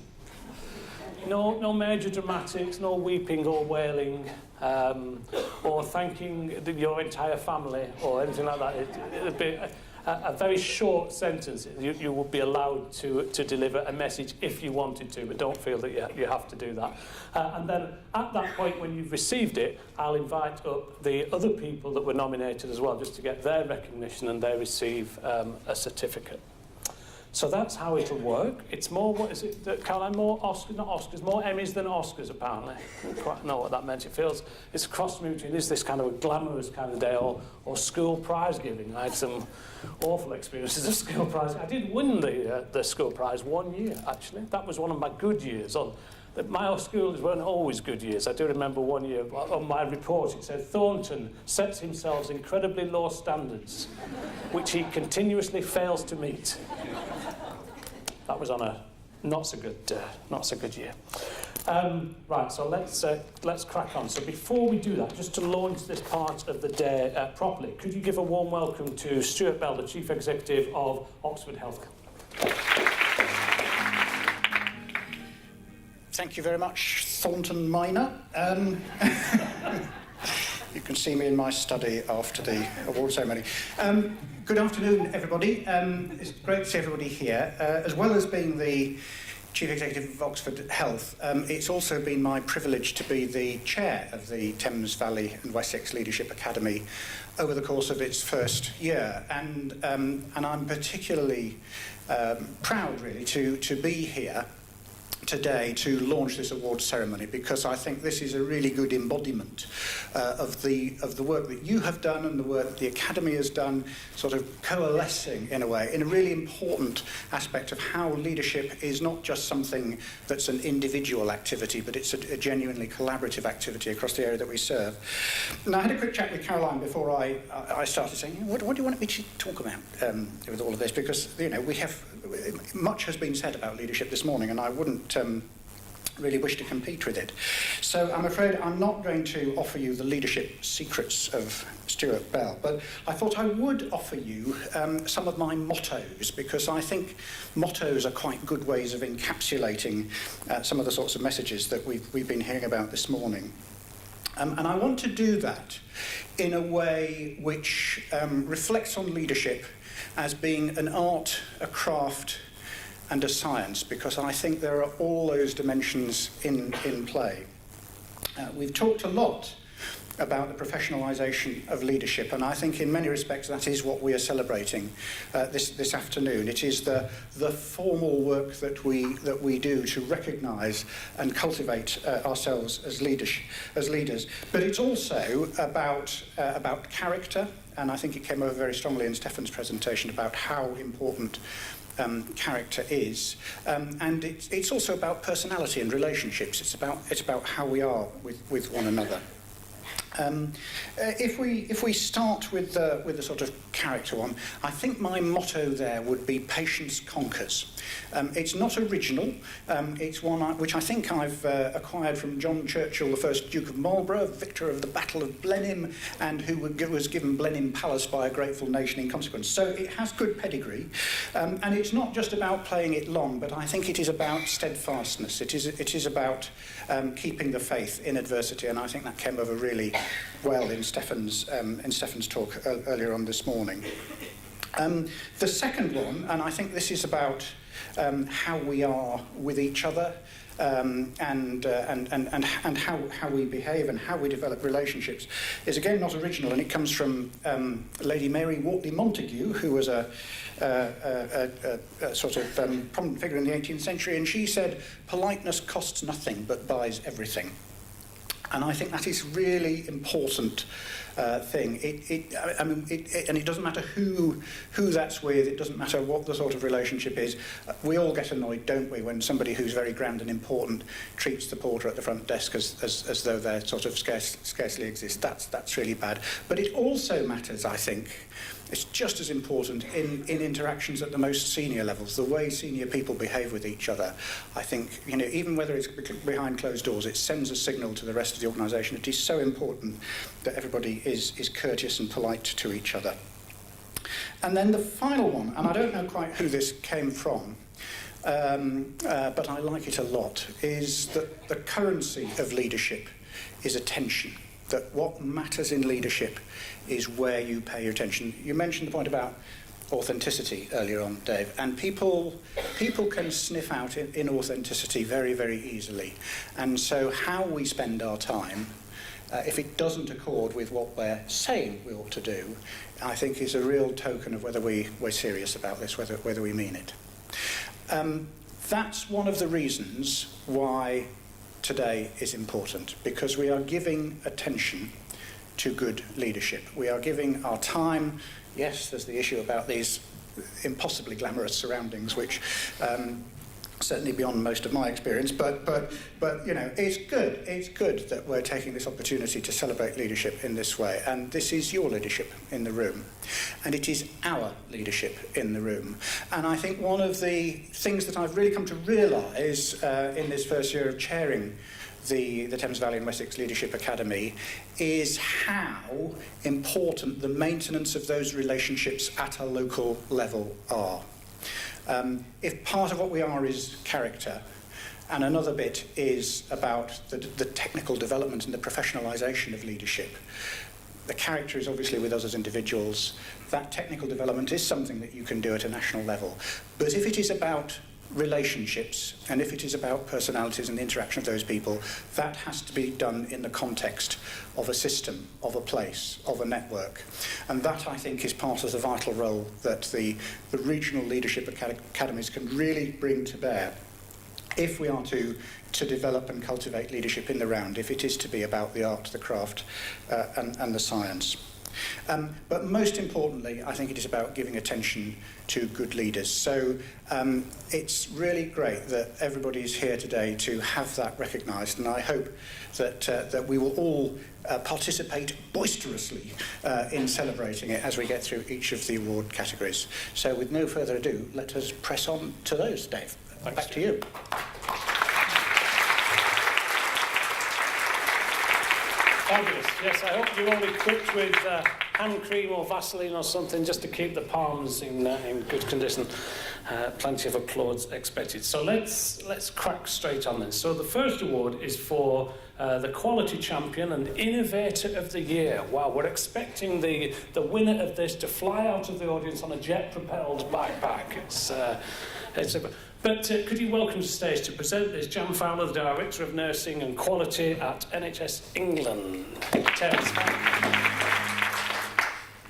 No major dramatics, no weeping or wailing, or thanking your entire family or anything like that. It'd be a very short sentence. You would be allowed to deliver a message if you wanted to, but don't feel that you have to do that. And then at that point, when you've received it, I'll invite up the other people that were nominated as well, just to get their recognition and they receive a certificate. So that's how it'll work. It's more, what is it, Caroline, more Oscars, not Oscars, more Emmys than Oscars, apparently. I don't quite know what that meant. It feels, it's cross-between, is this kind of a glamorous kind of day, or school prize giving. I had some awful experiences of school prize. I did win the school prize one year, actually. That was one of my good years. My schools weren't always good years. I do remember one year, on my report, it said, Thornton sets himself incredibly low standards, which he continuously fails to meet. That was on a not so good year. Right, so let's crack on. So before we do that, just to launch this part of the day properly, could you give a warm welcome to Stuart Bell, the Chief Executive of Oxford Health?
Thank you very much, Thornton Minor. You can see me in my study after the award ceremony. Good afternoon, everybody. It's great to see everybody here. As well as being the Chief Executive of Oxford Health, it's also been my privilege to be the chair of the Thames Valley and Wessex Leadership Academy over the course of its first year. And I'm particularly proud, really, to be here today to launch this award ceremony, because I think this is a really good embodiment of the work that you have done and the work that the Academy has done, sort of coalescing in a way in a really important aspect of how leadership is not just something that's an individual activity, but it's a genuinely collaborative activity across the area that we serve. Now, I had a quick chat with Caroline before I started saying, what do you want me to talk about with all of this? Because, you know, we have much has been said about leadership this morning, and I wouldn't really wish to compete with it. So I'm afraid I'm not going to offer you the leadership secrets of Stuart Bell, but I thought I would offer you some of my mottos, because I think mottos are quite good ways of encapsulating some of the sorts of messages that we've been hearing about this morning. And I want to do that in a way which reflects on leadership as being an art, a craft, and a science, because I think there are all those dimensions in play. We've talked a lot about the professionalisation of leadership, and I think in many respects that is what we are celebrating this afternoon. It is the formal work that we do to recognise and cultivate ourselves as leaders. But it's also about character, and I think it came over very strongly in Stefan's presentation about how important character is, and it's also about personality and relationships. It's about how we are with one another. If we start with the sort of character one, I think my motto there would be patience conquers. It's not original. It's one which I think I've acquired from John Churchill, the first Duke of Marlborough, victor of the Battle of Blenheim, and who was given Blenheim Palace by a grateful nation in consequence. So it has good pedigree, and it's not just about playing it long, but I think it is about steadfastness. It is about keeping the faith in adversity, and I think that came over really well in Stefan's talk earlier on this morning. The second one, and I think this is about how we are with each other, and how we behave and how we develop relationships, is again not original, and it comes from Lady Mary Wortley Montagu, who was a sort of prominent figure in the 18th century, and she said, "Politeness costs nothing but buys everything." And I think that is really important thing. And it doesn't matter who that's with. It doesn't matter what the sort of relationship is. We all get annoyed, don't we, when somebody who's very grand and important treats the porter at the front desk as though they sort of scarcely exist. That's really bad. But it also matters, I think. It's just as important in interactions at the most senior levels, the way senior people behave with each other. I think, even whether it's behind closed doors, it sends a signal to the rest of the organisation. It is so important that everybody is courteous and polite to each other. And then the final one, and I don't know quite who this came from, but I like it a lot, is that the currency of leadership is attention. That what matters in leadership is where you pay your attention. You mentioned the point about authenticity earlier on, Dave, and people can sniff out inauthenticity very, very easily. And so how we spend our time, if it doesn't accord with what we're saying we ought to do, I think is a real token of whether we're serious about this, whether we mean it. That's one of the reasons why today is important, because we are giving attention to good leadership. We are giving our time. Yes, there's the issue about these impossibly glamorous surroundings, which certainly beyond most of my experience, but it's good. It's good that we're taking this opportunity to celebrate leadership in this way, and this is your leadership in the room, and it is our leadership in the room. And I think one of the things that I've really come to realise in this first year of chairing the Thames Valley and Wessex Leadership Academy is how important the maintenance of those relationships at a local level are. If part of what we are is character, and another bit is about the technical development and the professionalisation of leadership, the character is obviously with us as individuals. That technical development is something that you can do at a national level. But if it is about relationships, and if it is about personalities and the interaction of those people, that has to be done in the context of a system, of a place, of a network. And that, I think, is part of the vital role that the regional leadership academies can really bring to bear if we are to develop and cultivate leadership in the round, if it is to be about the art, the craft, and the science. But most importantly, I think it is about giving attention to good leaders. So it's really great that everybody is here today to have that recognised, and I hope that we will all participate boisterously in celebrating it as we get through each of the award categories. So with no further ado, let us press on to those, Dave.
Thanks,
back to you.
Fabulous. Yes, I hope you're all equipped with hand cream or Vaseline or something just to keep the palms in good condition. Plenty of applause expected. So let's crack straight on this. So the first award is for the Quality Champion and Innovator of the Year. Wow, we're expecting the winner of this to fly out of the audience on a jet-propelled backpack. But could you welcome to the stage to present this Jan Fowler, the Director of Nursing and Quality at NHS England.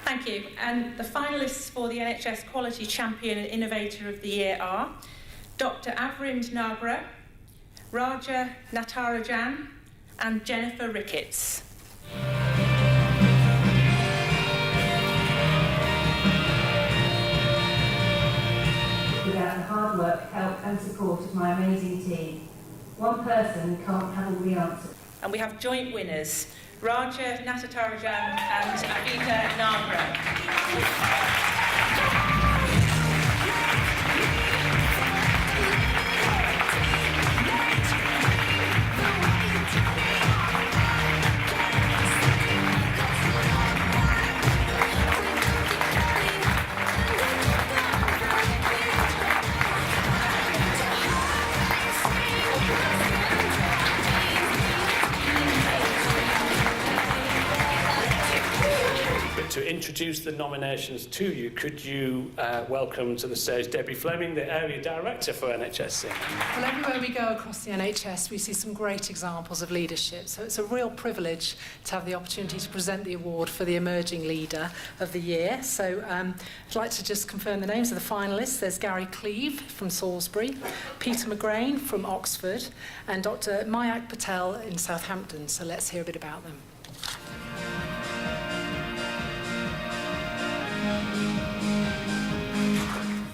Thank you. And the finalists for the NHS Quality Champion and Innovator of the Year are Dr. Avrind Nagra, Raja Natarajan and Jennifer Ricketts.
Without the hard work, help and support of my amazing team, one person can't have all the answers.
And we have joint winners, Raja Natarajan and Avita Nagra.
To introduce the nominations to you, could you welcome to the stage Debbie Fleming, the Area Director for NHSC?
Well, everywhere we go across the NHS, we see some great examples of leadership. So it's a real privilege to have the opportunity to present the award for the Emerging Leader of the Year. So I'd like to just confirm the names of the finalists. There's Gary Cleave from Salisbury, Peter McGrain from Oxford, and Dr. Mayak Patel in Southampton. So let's hear a bit about them.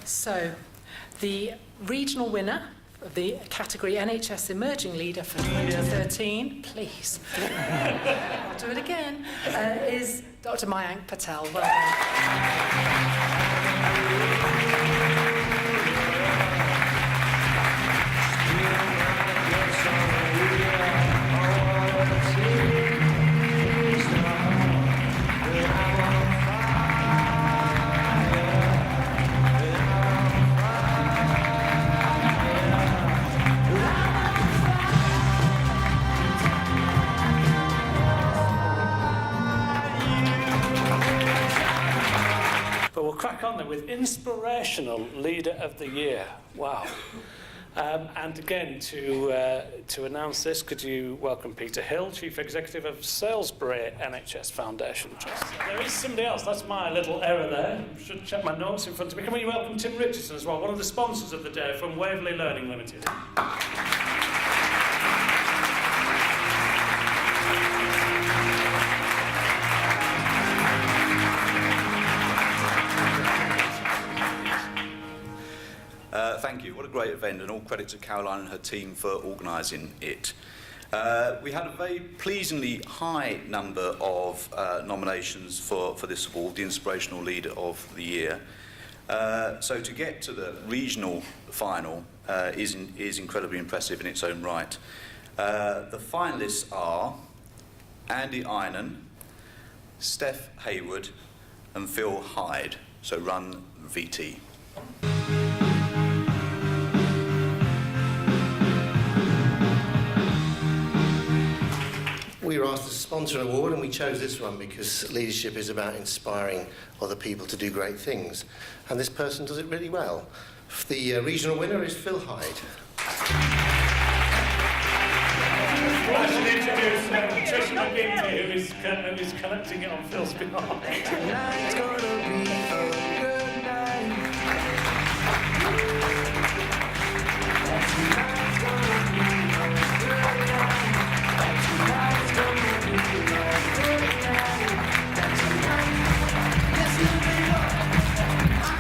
So, the regional winner of the category NHS Emerging Leader for 2013, please, I'll do it again, is Dr. Mayank Patel. Well
crack on then with Inspirational Leader of the Year. Wow. And again, to announce this, could you welcome Peter Hill, Chief Executive of Salisbury NHS Foundation Trust. There is somebody else, that's my little error there. I should check my notes in front of me. Can we welcome Tim Richardson as well, one of the sponsors of the day from Waverley Learning Limited.
Thank you. What a great event, and all credit to Caroline and her team for organising it. We had a very pleasingly high number of nominations for this award, the Inspirational Leader of the Year. So to get to the regional final is incredibly impressive in its own right. The finalists are Andy Einan, Steph Hayward and Phil Hyde. So run VT.
We were asked to sponsor an award and we chose this one because leadership is about inspiring other people to do great things. And this person does it really well. The regional winner is Phil Hyde.
I should introduce Trish McGinty, who is collecting it on Phil's behalf. Tonight's gonna be a good night. Tonight's gonna be a good night.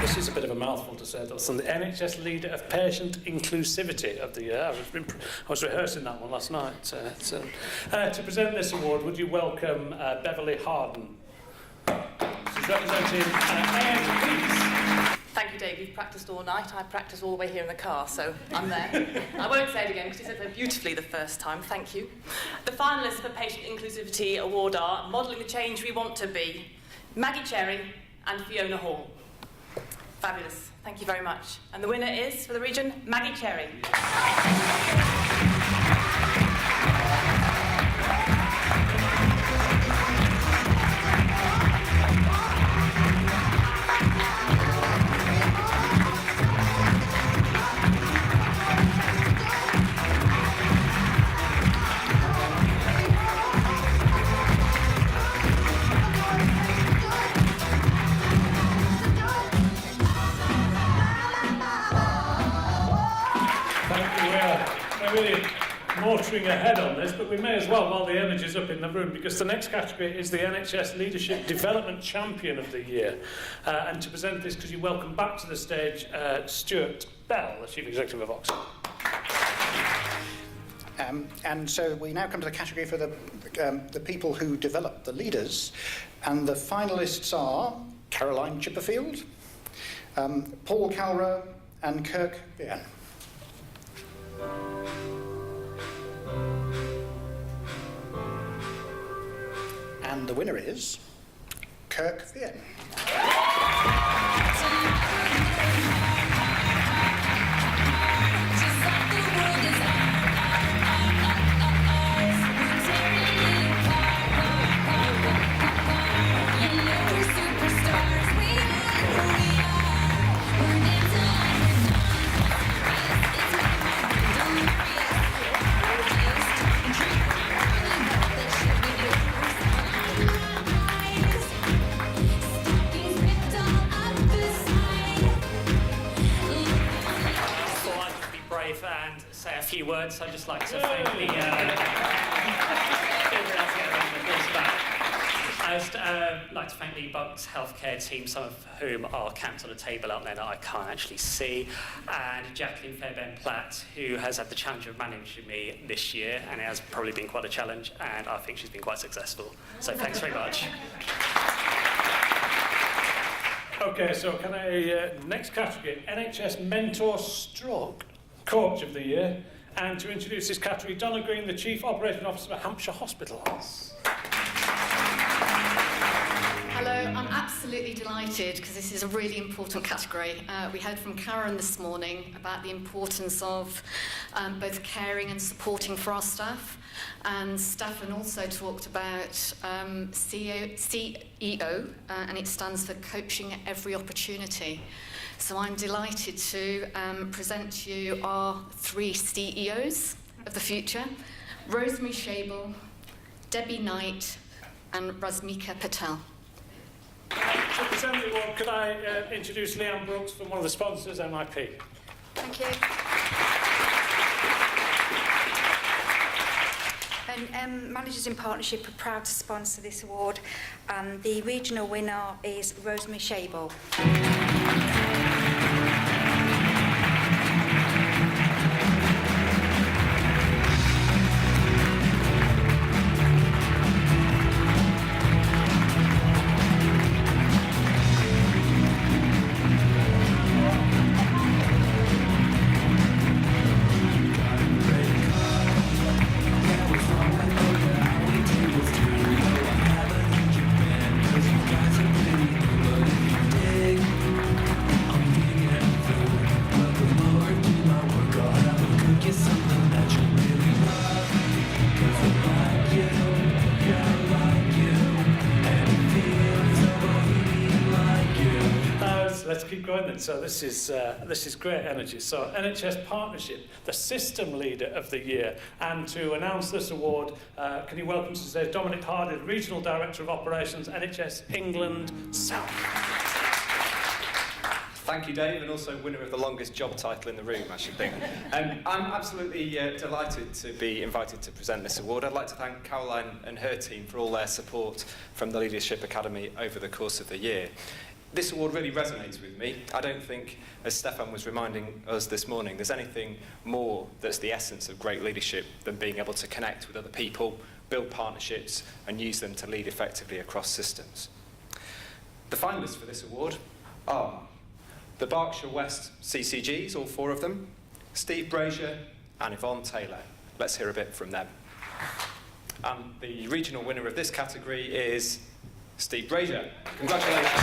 This is a bit of a mouthful to say, Dawson. The NHS Leader of Patient Inclusivity of the Year. I was rehearsing that one last night. To present this award, would you welcome Beverly Harden? She's representing AMPs.
Thank you, Dave. You've practised all night. I practised all the way here in the car, so I'm there. I won't say it again because you said so beautifully the first time. Thank you. The finalists for Patient Inclusivity Award are Modelling the Change We Want to Be, Maggie Cherry and Fiona Hall. Fabulous. Thank you very much. And the winner is, for the region, Maggie Cherry.
Really motoring ahead on this, but we may as well while the energy's up in the room, because the next category is the NHS Leadership Development Champion of the Year. And to present this, could you welcome back to the stage Stuart Bell, the Chief Executive of Oxford.
And so we now come to the category for the people who develop the leaders. And the finalists are Caroline Chipperfield, Paul Calrow, and Kirk Vian. And the winner is Kirk Vian.
And say a few words. I'd just like to thank the I'd like to thank the Bucks healthcare team, some of whom are camped on a table out there that I can't actually see, and Jacqueline Fairbairn-Platt, who has had the challenge of managing me this year, and it has probably been quite a challenge, and I think she's been quite successful. So thanks very much.
Okay, so can I, next category, NHS Mentor Stroke Coach of the Year, and to introduce this category, Donna Green, the Chief Operating Officer of Hampshire Hospitals.
Hello, I'm absolutely delighted because this is a really important category. We heard from Karen this morning about the importance of both caring and supporting for our staff, and Stefan also talked about CEO, and it stands for Coaching at Every Opportunity. So I'm delighted to present to you our 3 CEOs of the future: Rosemary Shable, Debbie Knight, and Rasmika Patel.
To present the award, could I introduce Leanne Brooks from one of the sponsors, MIP.
Thank you. And Managers in Partnership are proud to sponsor this award. The regional winner is Rosemary Shable.
Let's keep going then. So this is great energy. So NHS Partnership, the System Leader of the Year. And to announce this award, can you welcome to today Dominic Hardy, Regional Director of Operations, NHS England South.
Thank you, Dave, and also winner of the longest job title in the room, I should think. I'm absolutely delighted to be invited to present this award. I'd like to thank Caroline and her team for all their support from the Leadership Academy over the course of the year. This award really resonates with me. I don't think, as Stefan was reminding us this morning, there's anything more that's the essence of great leadership than being able to connect with other people, build partnerships, and use them to lead effectively across systems. The finalists for this award are the Berkshire West CCGs, all 4 of them, Steve Brazier and Yvonne Taylor. Let's hear a bit from them. And the regional winner of this category is Steve Brazier. Congratulations.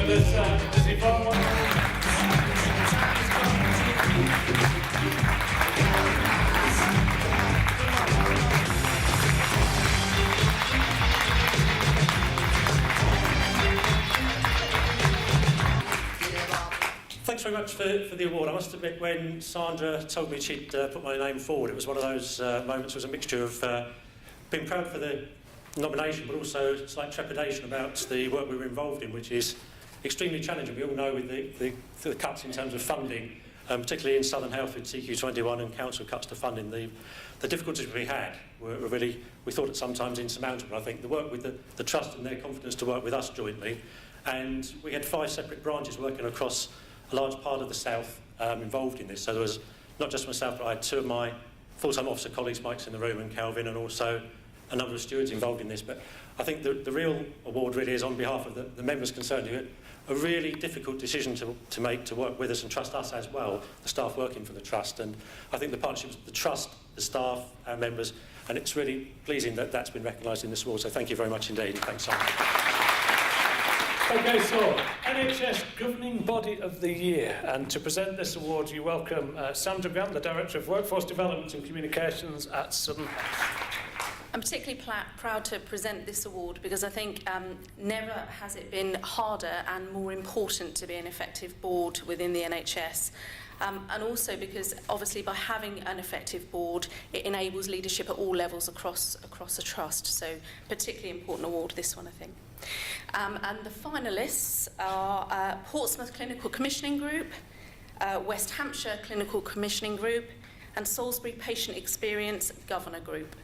Does Yvonne want
Thanks very much for the award. I must admit, when Sandra told me she'd put my name forward, it was one of those moments. It was a mixture of being proud for the nomination, but also slight trepidation about the work we were involved in, which is extremely challenging. We all know with the cuts in terms of funding, particularly in Southern Health with CQ21 and council cuts to funding, the difficulties we had were really, we thought at sometimes insurmountable. I think the work with the Trust and their confidence to work with us jointly, and we had 5 separate branches working across a large part of the South involved in this. So there was not just myself, but I had 2 of my full-time officer colleagues, Mike's in the room, and Calvin, and also a number of stewards involved in this. But I think the real award really is on behalf of the members concerned, who had a really difficult decision to make, to work with us and trust us as well, the staff working for the Trust. And I think the partnership with the Trust, the staff, our members, and it's really pleasing that that's been recognised in this award. So thank you very much indeed, and thanks, Simon.
Okay, so NHS Governing Body of the Year, and to present this award you welcome Sandra Grant, the Director of Workforce Development and Communications at Southern Health.
I'm particularly proud to present this award because I think never has it been harder and more important to be an effective board within the NHS. And also because obviously by having an effective board it enables leadership at all levels across a trust, so particularly important award, this one I think. And the finalists are Portsmouth Clinical Commissioning Group, West Hampshire Clinical Commissioning Group and Salisbury Patient Experience Governor Group.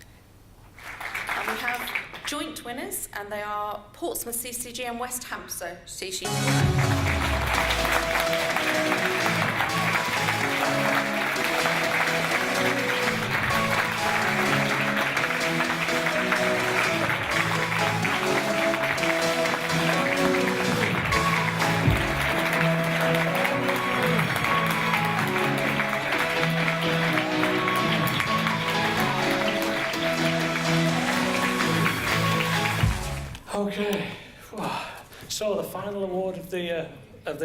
And we have joint winners, and they are Portsmouth CCG and West Hampshire CCG.
Okay, so the final award of the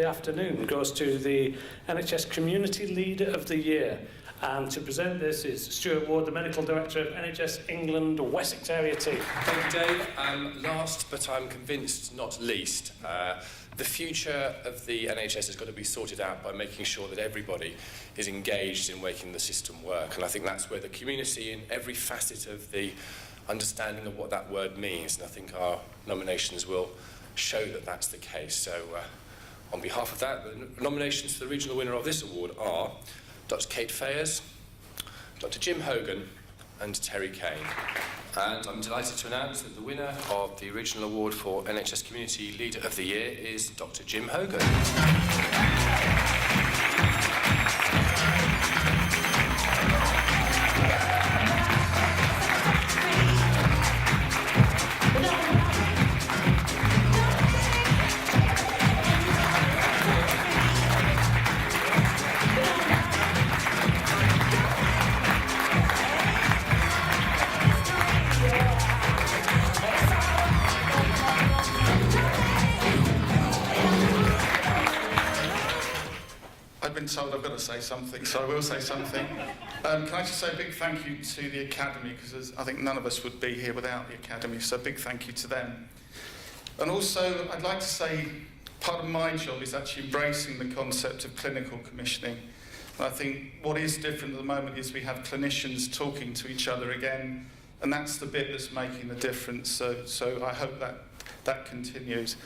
afternoon goes to the NHS Community Leader of the Year. And to present this is Stuart Ward, the Medical Director of NHS England Wessex Area Team.
Thank you, Dave. Last, but I'm convinced not least, the future of the NHS has got to be sorted out by making sure that everybody is engaged in making the system work. And I think that's where the community in every facet of the understanding of what that word means, and I think our nominations will show that that's the case. So on behalf of that, the nominations for the regional winner of this award are Dr. Kate Fayers, Dr. Jim Hogan and Terry Kane. And I'm delighted to announce that the winner of the regional award for NHS Community Leader of the Year is Dr. Jim Hogan.
Told I've got to say something, so I will say something. Can I just say a big thank you to the Academy, because I think none of us would be here without the Academy, so a big thank you to them. And also, I'd like to say part of my job is actually embracing the concept of clinical commissioning. And I think what is different at the moment is we have clinicians talking to each other again, and that's the bit that's making the difference, so I hope that continues.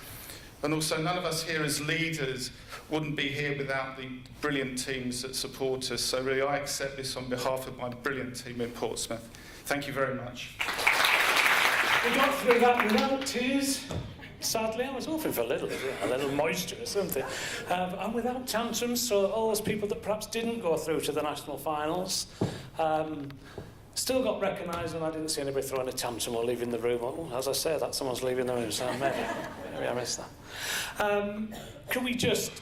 And also, none of us here as leaders wouldn't be here without the brilliant teams that support us. So really, I accept this on behalf of my brilliant team in Portsmouth. Thank you very much.
We got through that without tears. Sadly, I was hoping for a little moisture or something. And without tantrums, so all those people that perhaps didn't go through to the national finals still got recognised, and I didn't see anybody throwing a tantrum or leaving the room. Oh, as I say that, someone's leaving the room, so maybe I missed that. Can we just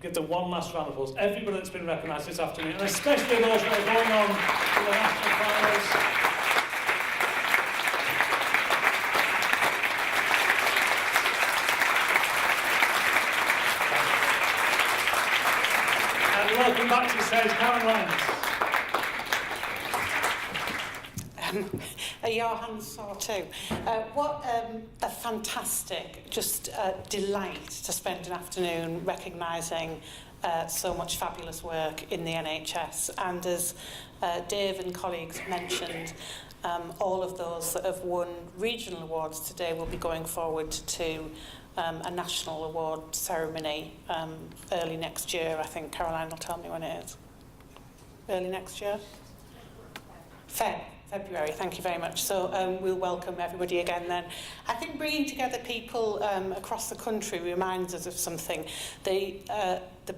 give them one last round of applause? Everybody that's been recognised this afternoon, and especially those that are going on to the national finals. And welcome back to the stage, Karen Lyons.
Johan saw too. What a fantastic, just delight to spend an afternoon recognising so much fabulous work in the NHS. And as Dave and colleagues mentioned, all of those that have won regional awards today will be going forward to a national award ceremony early next year. I think Caroline will tell me when it is. Early next year? February, thank you very much. So we'll welcome everybody again then. I think bringing together people across the country reminds us of something. The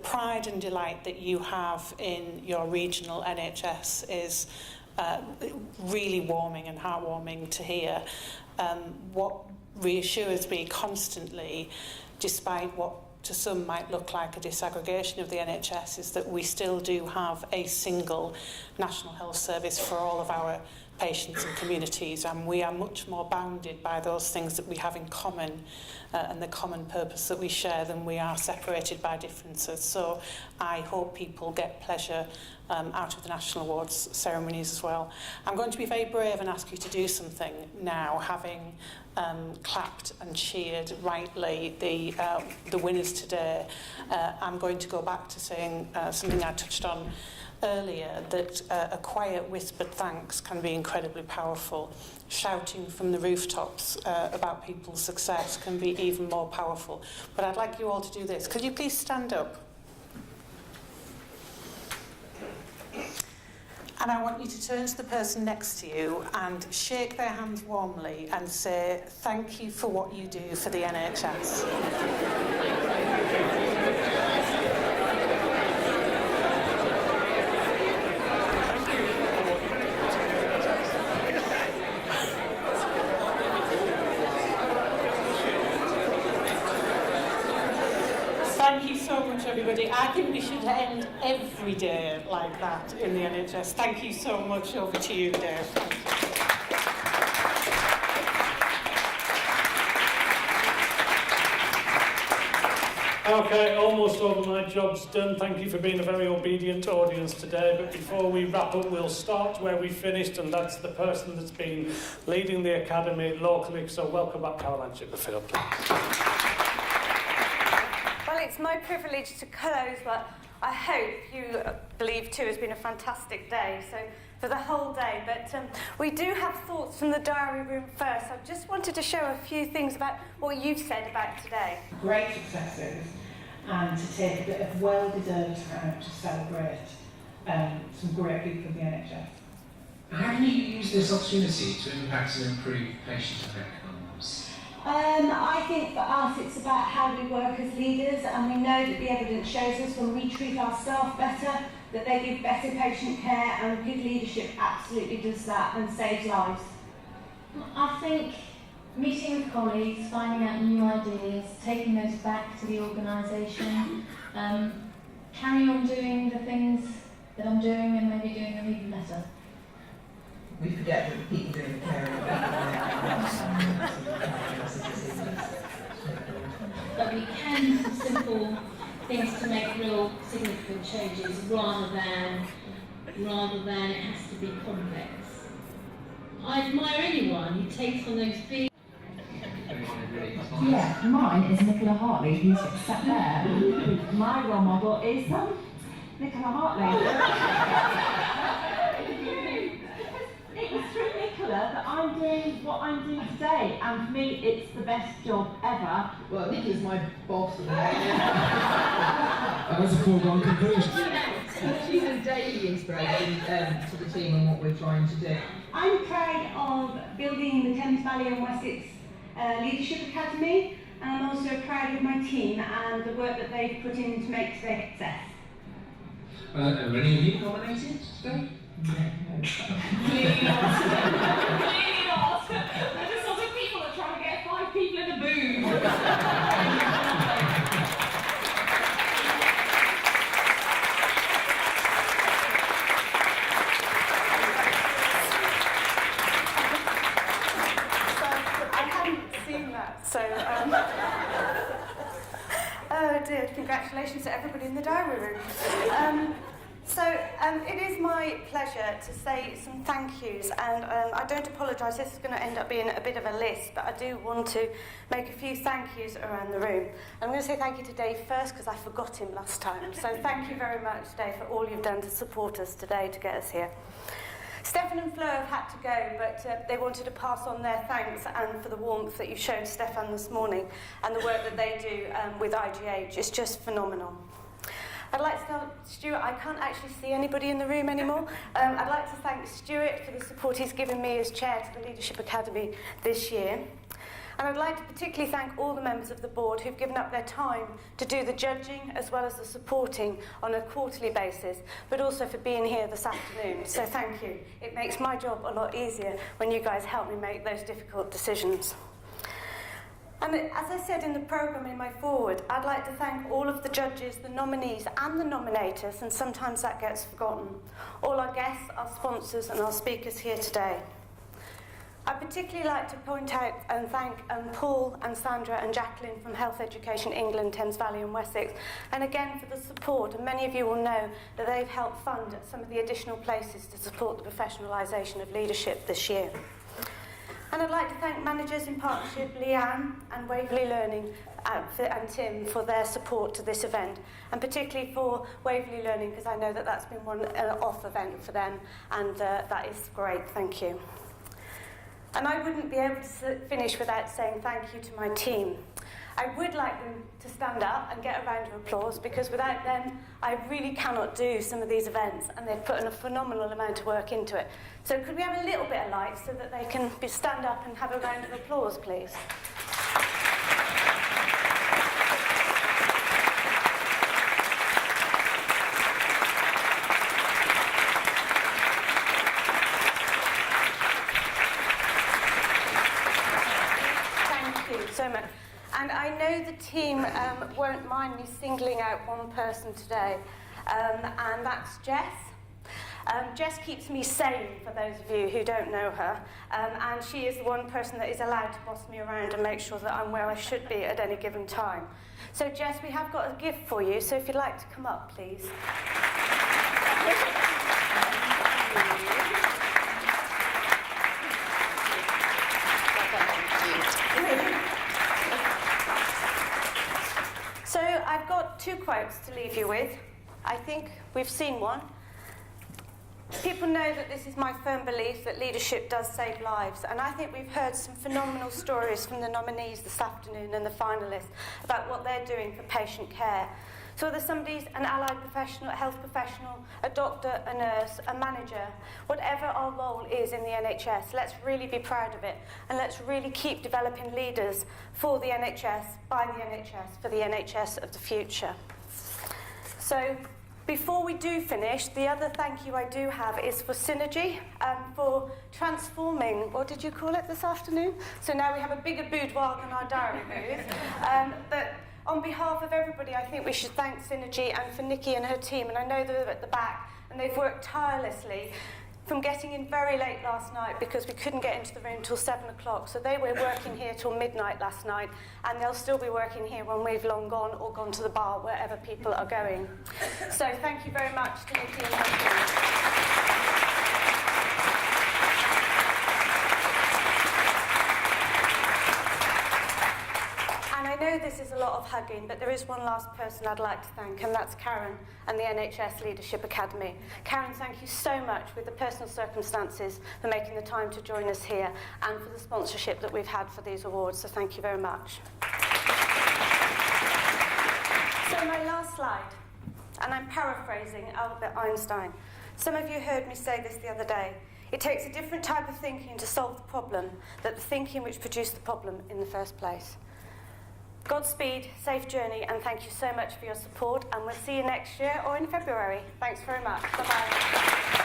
pride and delight that you have in your regional NHS is really warming and heartwarming to hear. What reassures me constantly, despite what to some might look like a disaggregation of the NHS, is that we still do have a single National Health Service for all of our patients and communities, and we are much more bounded by those things that we have in common and the common purpose that we share than we are separated by differences. So I hope people get pleasure out of the National Awards ceremonies as well. I'm going to be very brave and ask you to do something now, having clapped and cheered rightly the winners today. I'm going to go back to saying something I touched on earlier, that a quiet whispered thanks can be incredibly powerful. Shouting from the rooftops about people's success can be even more powerful. But I'd like you all to do this. Could you please stand up? And I want you to turn to the person next to you and shake their hands warmly and say, thank you for what you do for the NHS. Thank you so much, everybody. I think we should end every day like that in the NHS. Thank you so much. Over to you, Dave.
Okay, almost over. My job's done. Thank you for being a very obedient audience today. But before we wrap up, we'll start where we finished, and that's the person that's been leading the Academy locally. So welcome back, Caroline Chipperfield.
Well, it's my privilege to close, but I hope you believe too has been a fantastic day. So for the whole day, but we do have thoughts from the diary room first. I just wanted to show a few things about what you've said about today.
Great successes, and to take a bit of well-deserved time to celebrate some great people in the NHS.
How can you use this opportunity to impact and improve patient outcomes?
I think for us it's about how we work as leaders, and we know that the evidence shows us when we treat our staff better, that they give better patient care, and good leadership absolutely does that and saves lives.
I think meeting with colleagues, finding out new ideas, taking those back to the organisation, carry on doing the things that I'm doing and maybe doing them even better.
We forget that people doing the caring
But we can do simple things to make real significant changes rather than it has to be complex. I admire anyone who takes on those big...
Yeah, mine is Nicola Hartley, who's sat there. My role model is Nicola Hartley. It was through Nicola that I'm doing what I'm doing today, and for me it's the best job ever.
Well, Nicola's my boss.
That's a foregone conclusion.
She's a daily inspiration to the team and what we're trying to do.
I'm proud of building the Thames Valley and Wessex Leadership Academy, and I'm also proud of my team and the work that they've put in to make today a success.
Are any of you nominated today?
Clearly not. Clearly not. They're the sort of people that try to get 5 people in a booth.
I hadn't seen that, so oh dear, congratulations to everybody in the diary room. So it is my pleasure to say some thank yous, and I don't apologise, this is going to end up being a bit of a list, but I do want to make a few thank yous around the room. I'm going to say thank you to Dave first because I forgot him last time, so thank you very much, Dave, for all you've done to support us today to get us here. Stefan and Flo have had to go, but they wanted to pass on their thanks and for the warmth that you showed Stefan this morning and the work that they do with IGH. It's just phenomenal. I'd like to thank Stuart. I can't actually see anybody in the room anymore. I'd like to thank Stuart for the support he's given me as chair to the Leadership Academy this year. And I'd like to particularly thank all the members of the board who've given up their time to do the judging as well as the supporting on a quarterly basis, but also for being here this afternoon. So thank you. It makes my job a lot easier when you guys help me make those difficult decisions. And as I said in the programme in my foreword, I'd like to thank all of the judges, the nominees and the nominators, and sometimes that gets forgotten, all our guests, our sponsors and our speakers here today. I'd particularly like to point out and thank Paul and Sandra and Jacqueline from Health Education England, Thames Valley and Wessex, and again for the support, and many of you will know that they've helped fund some of the additional places to support the professionalisation of leadership this year. And I'd like to thank Managers in Partnership, Leanne and Waverley Learning and Tim for their support to this event, and particularly for Waverley Learning because I know that that's been one off event for them, and that is great, thank you. And I wouldn't be able to finish without saying thank you to my team. I would like them to stand up and get a round of applause because without them, I really cannot do some of these events, and they've put in a phenomenal amount of work into it. So could we have a little bit of light so that they can stand up and have a round of applause, please? Thank you so much. And I know the team won't mind me singling out one person today, and that's Jess. Jess keeps me sane, for those of you who don't know her, and she is the one person that is allowed to boss me around and make sure that I'm where I should be at any given time. So Jess, we have got a gift for you, so if you'd like to come up, please. So I've got two quotes to leave you with. I think we've seen one. People know that this is my firm belief that leadership does save lives, and I think we've heard some phenomenal stories from the nominees this afternoon and the finalists about what they're doing for patient care. So whether somebody's an allied professional, a health professional, a doctor, a nurse, a manager, whatever our role is in the NHS, let's really be proud of it, and let's really keep developing leaders for the NHS, by the NHS, for the NHS of the future. So before we do finish, the other thank you I do have is for Synergy, for transforming, what did you call it this afternoon? So now we have a bigger boudoir than our diary booth. But on behalf of everybody, I think we should thank Synergy and for Nikki and her team, and I know they're at the back, and they've worked tirelessly from getting in very late last night because we couldn't get into the room till 7 o'clock. So they were working here till midnight last night, and they'll still be working here when we've long gone or gone to the bar, wherever people are going. So thank you very much to Nikki and her team. And I know this is a lot of hugging, but there is one last person I'd like to thank, and that's Karen and the NHS Leadership Academy. Karen, thank you so much with the personal circumstances for making the time to join us here and for the sponsorship that we've had for these awards, so thank you very much. So my last slide, and I'm paraphrasing Albert Einstein. Some of you heard me say this the other day. It takes a different type of thinking to solve the problem than the thinking which produced the problem in the first place. Godspeed, safe journey, and thank you so much for your support, and we'll see you next year or in February. Thanks very much. Bye-bye.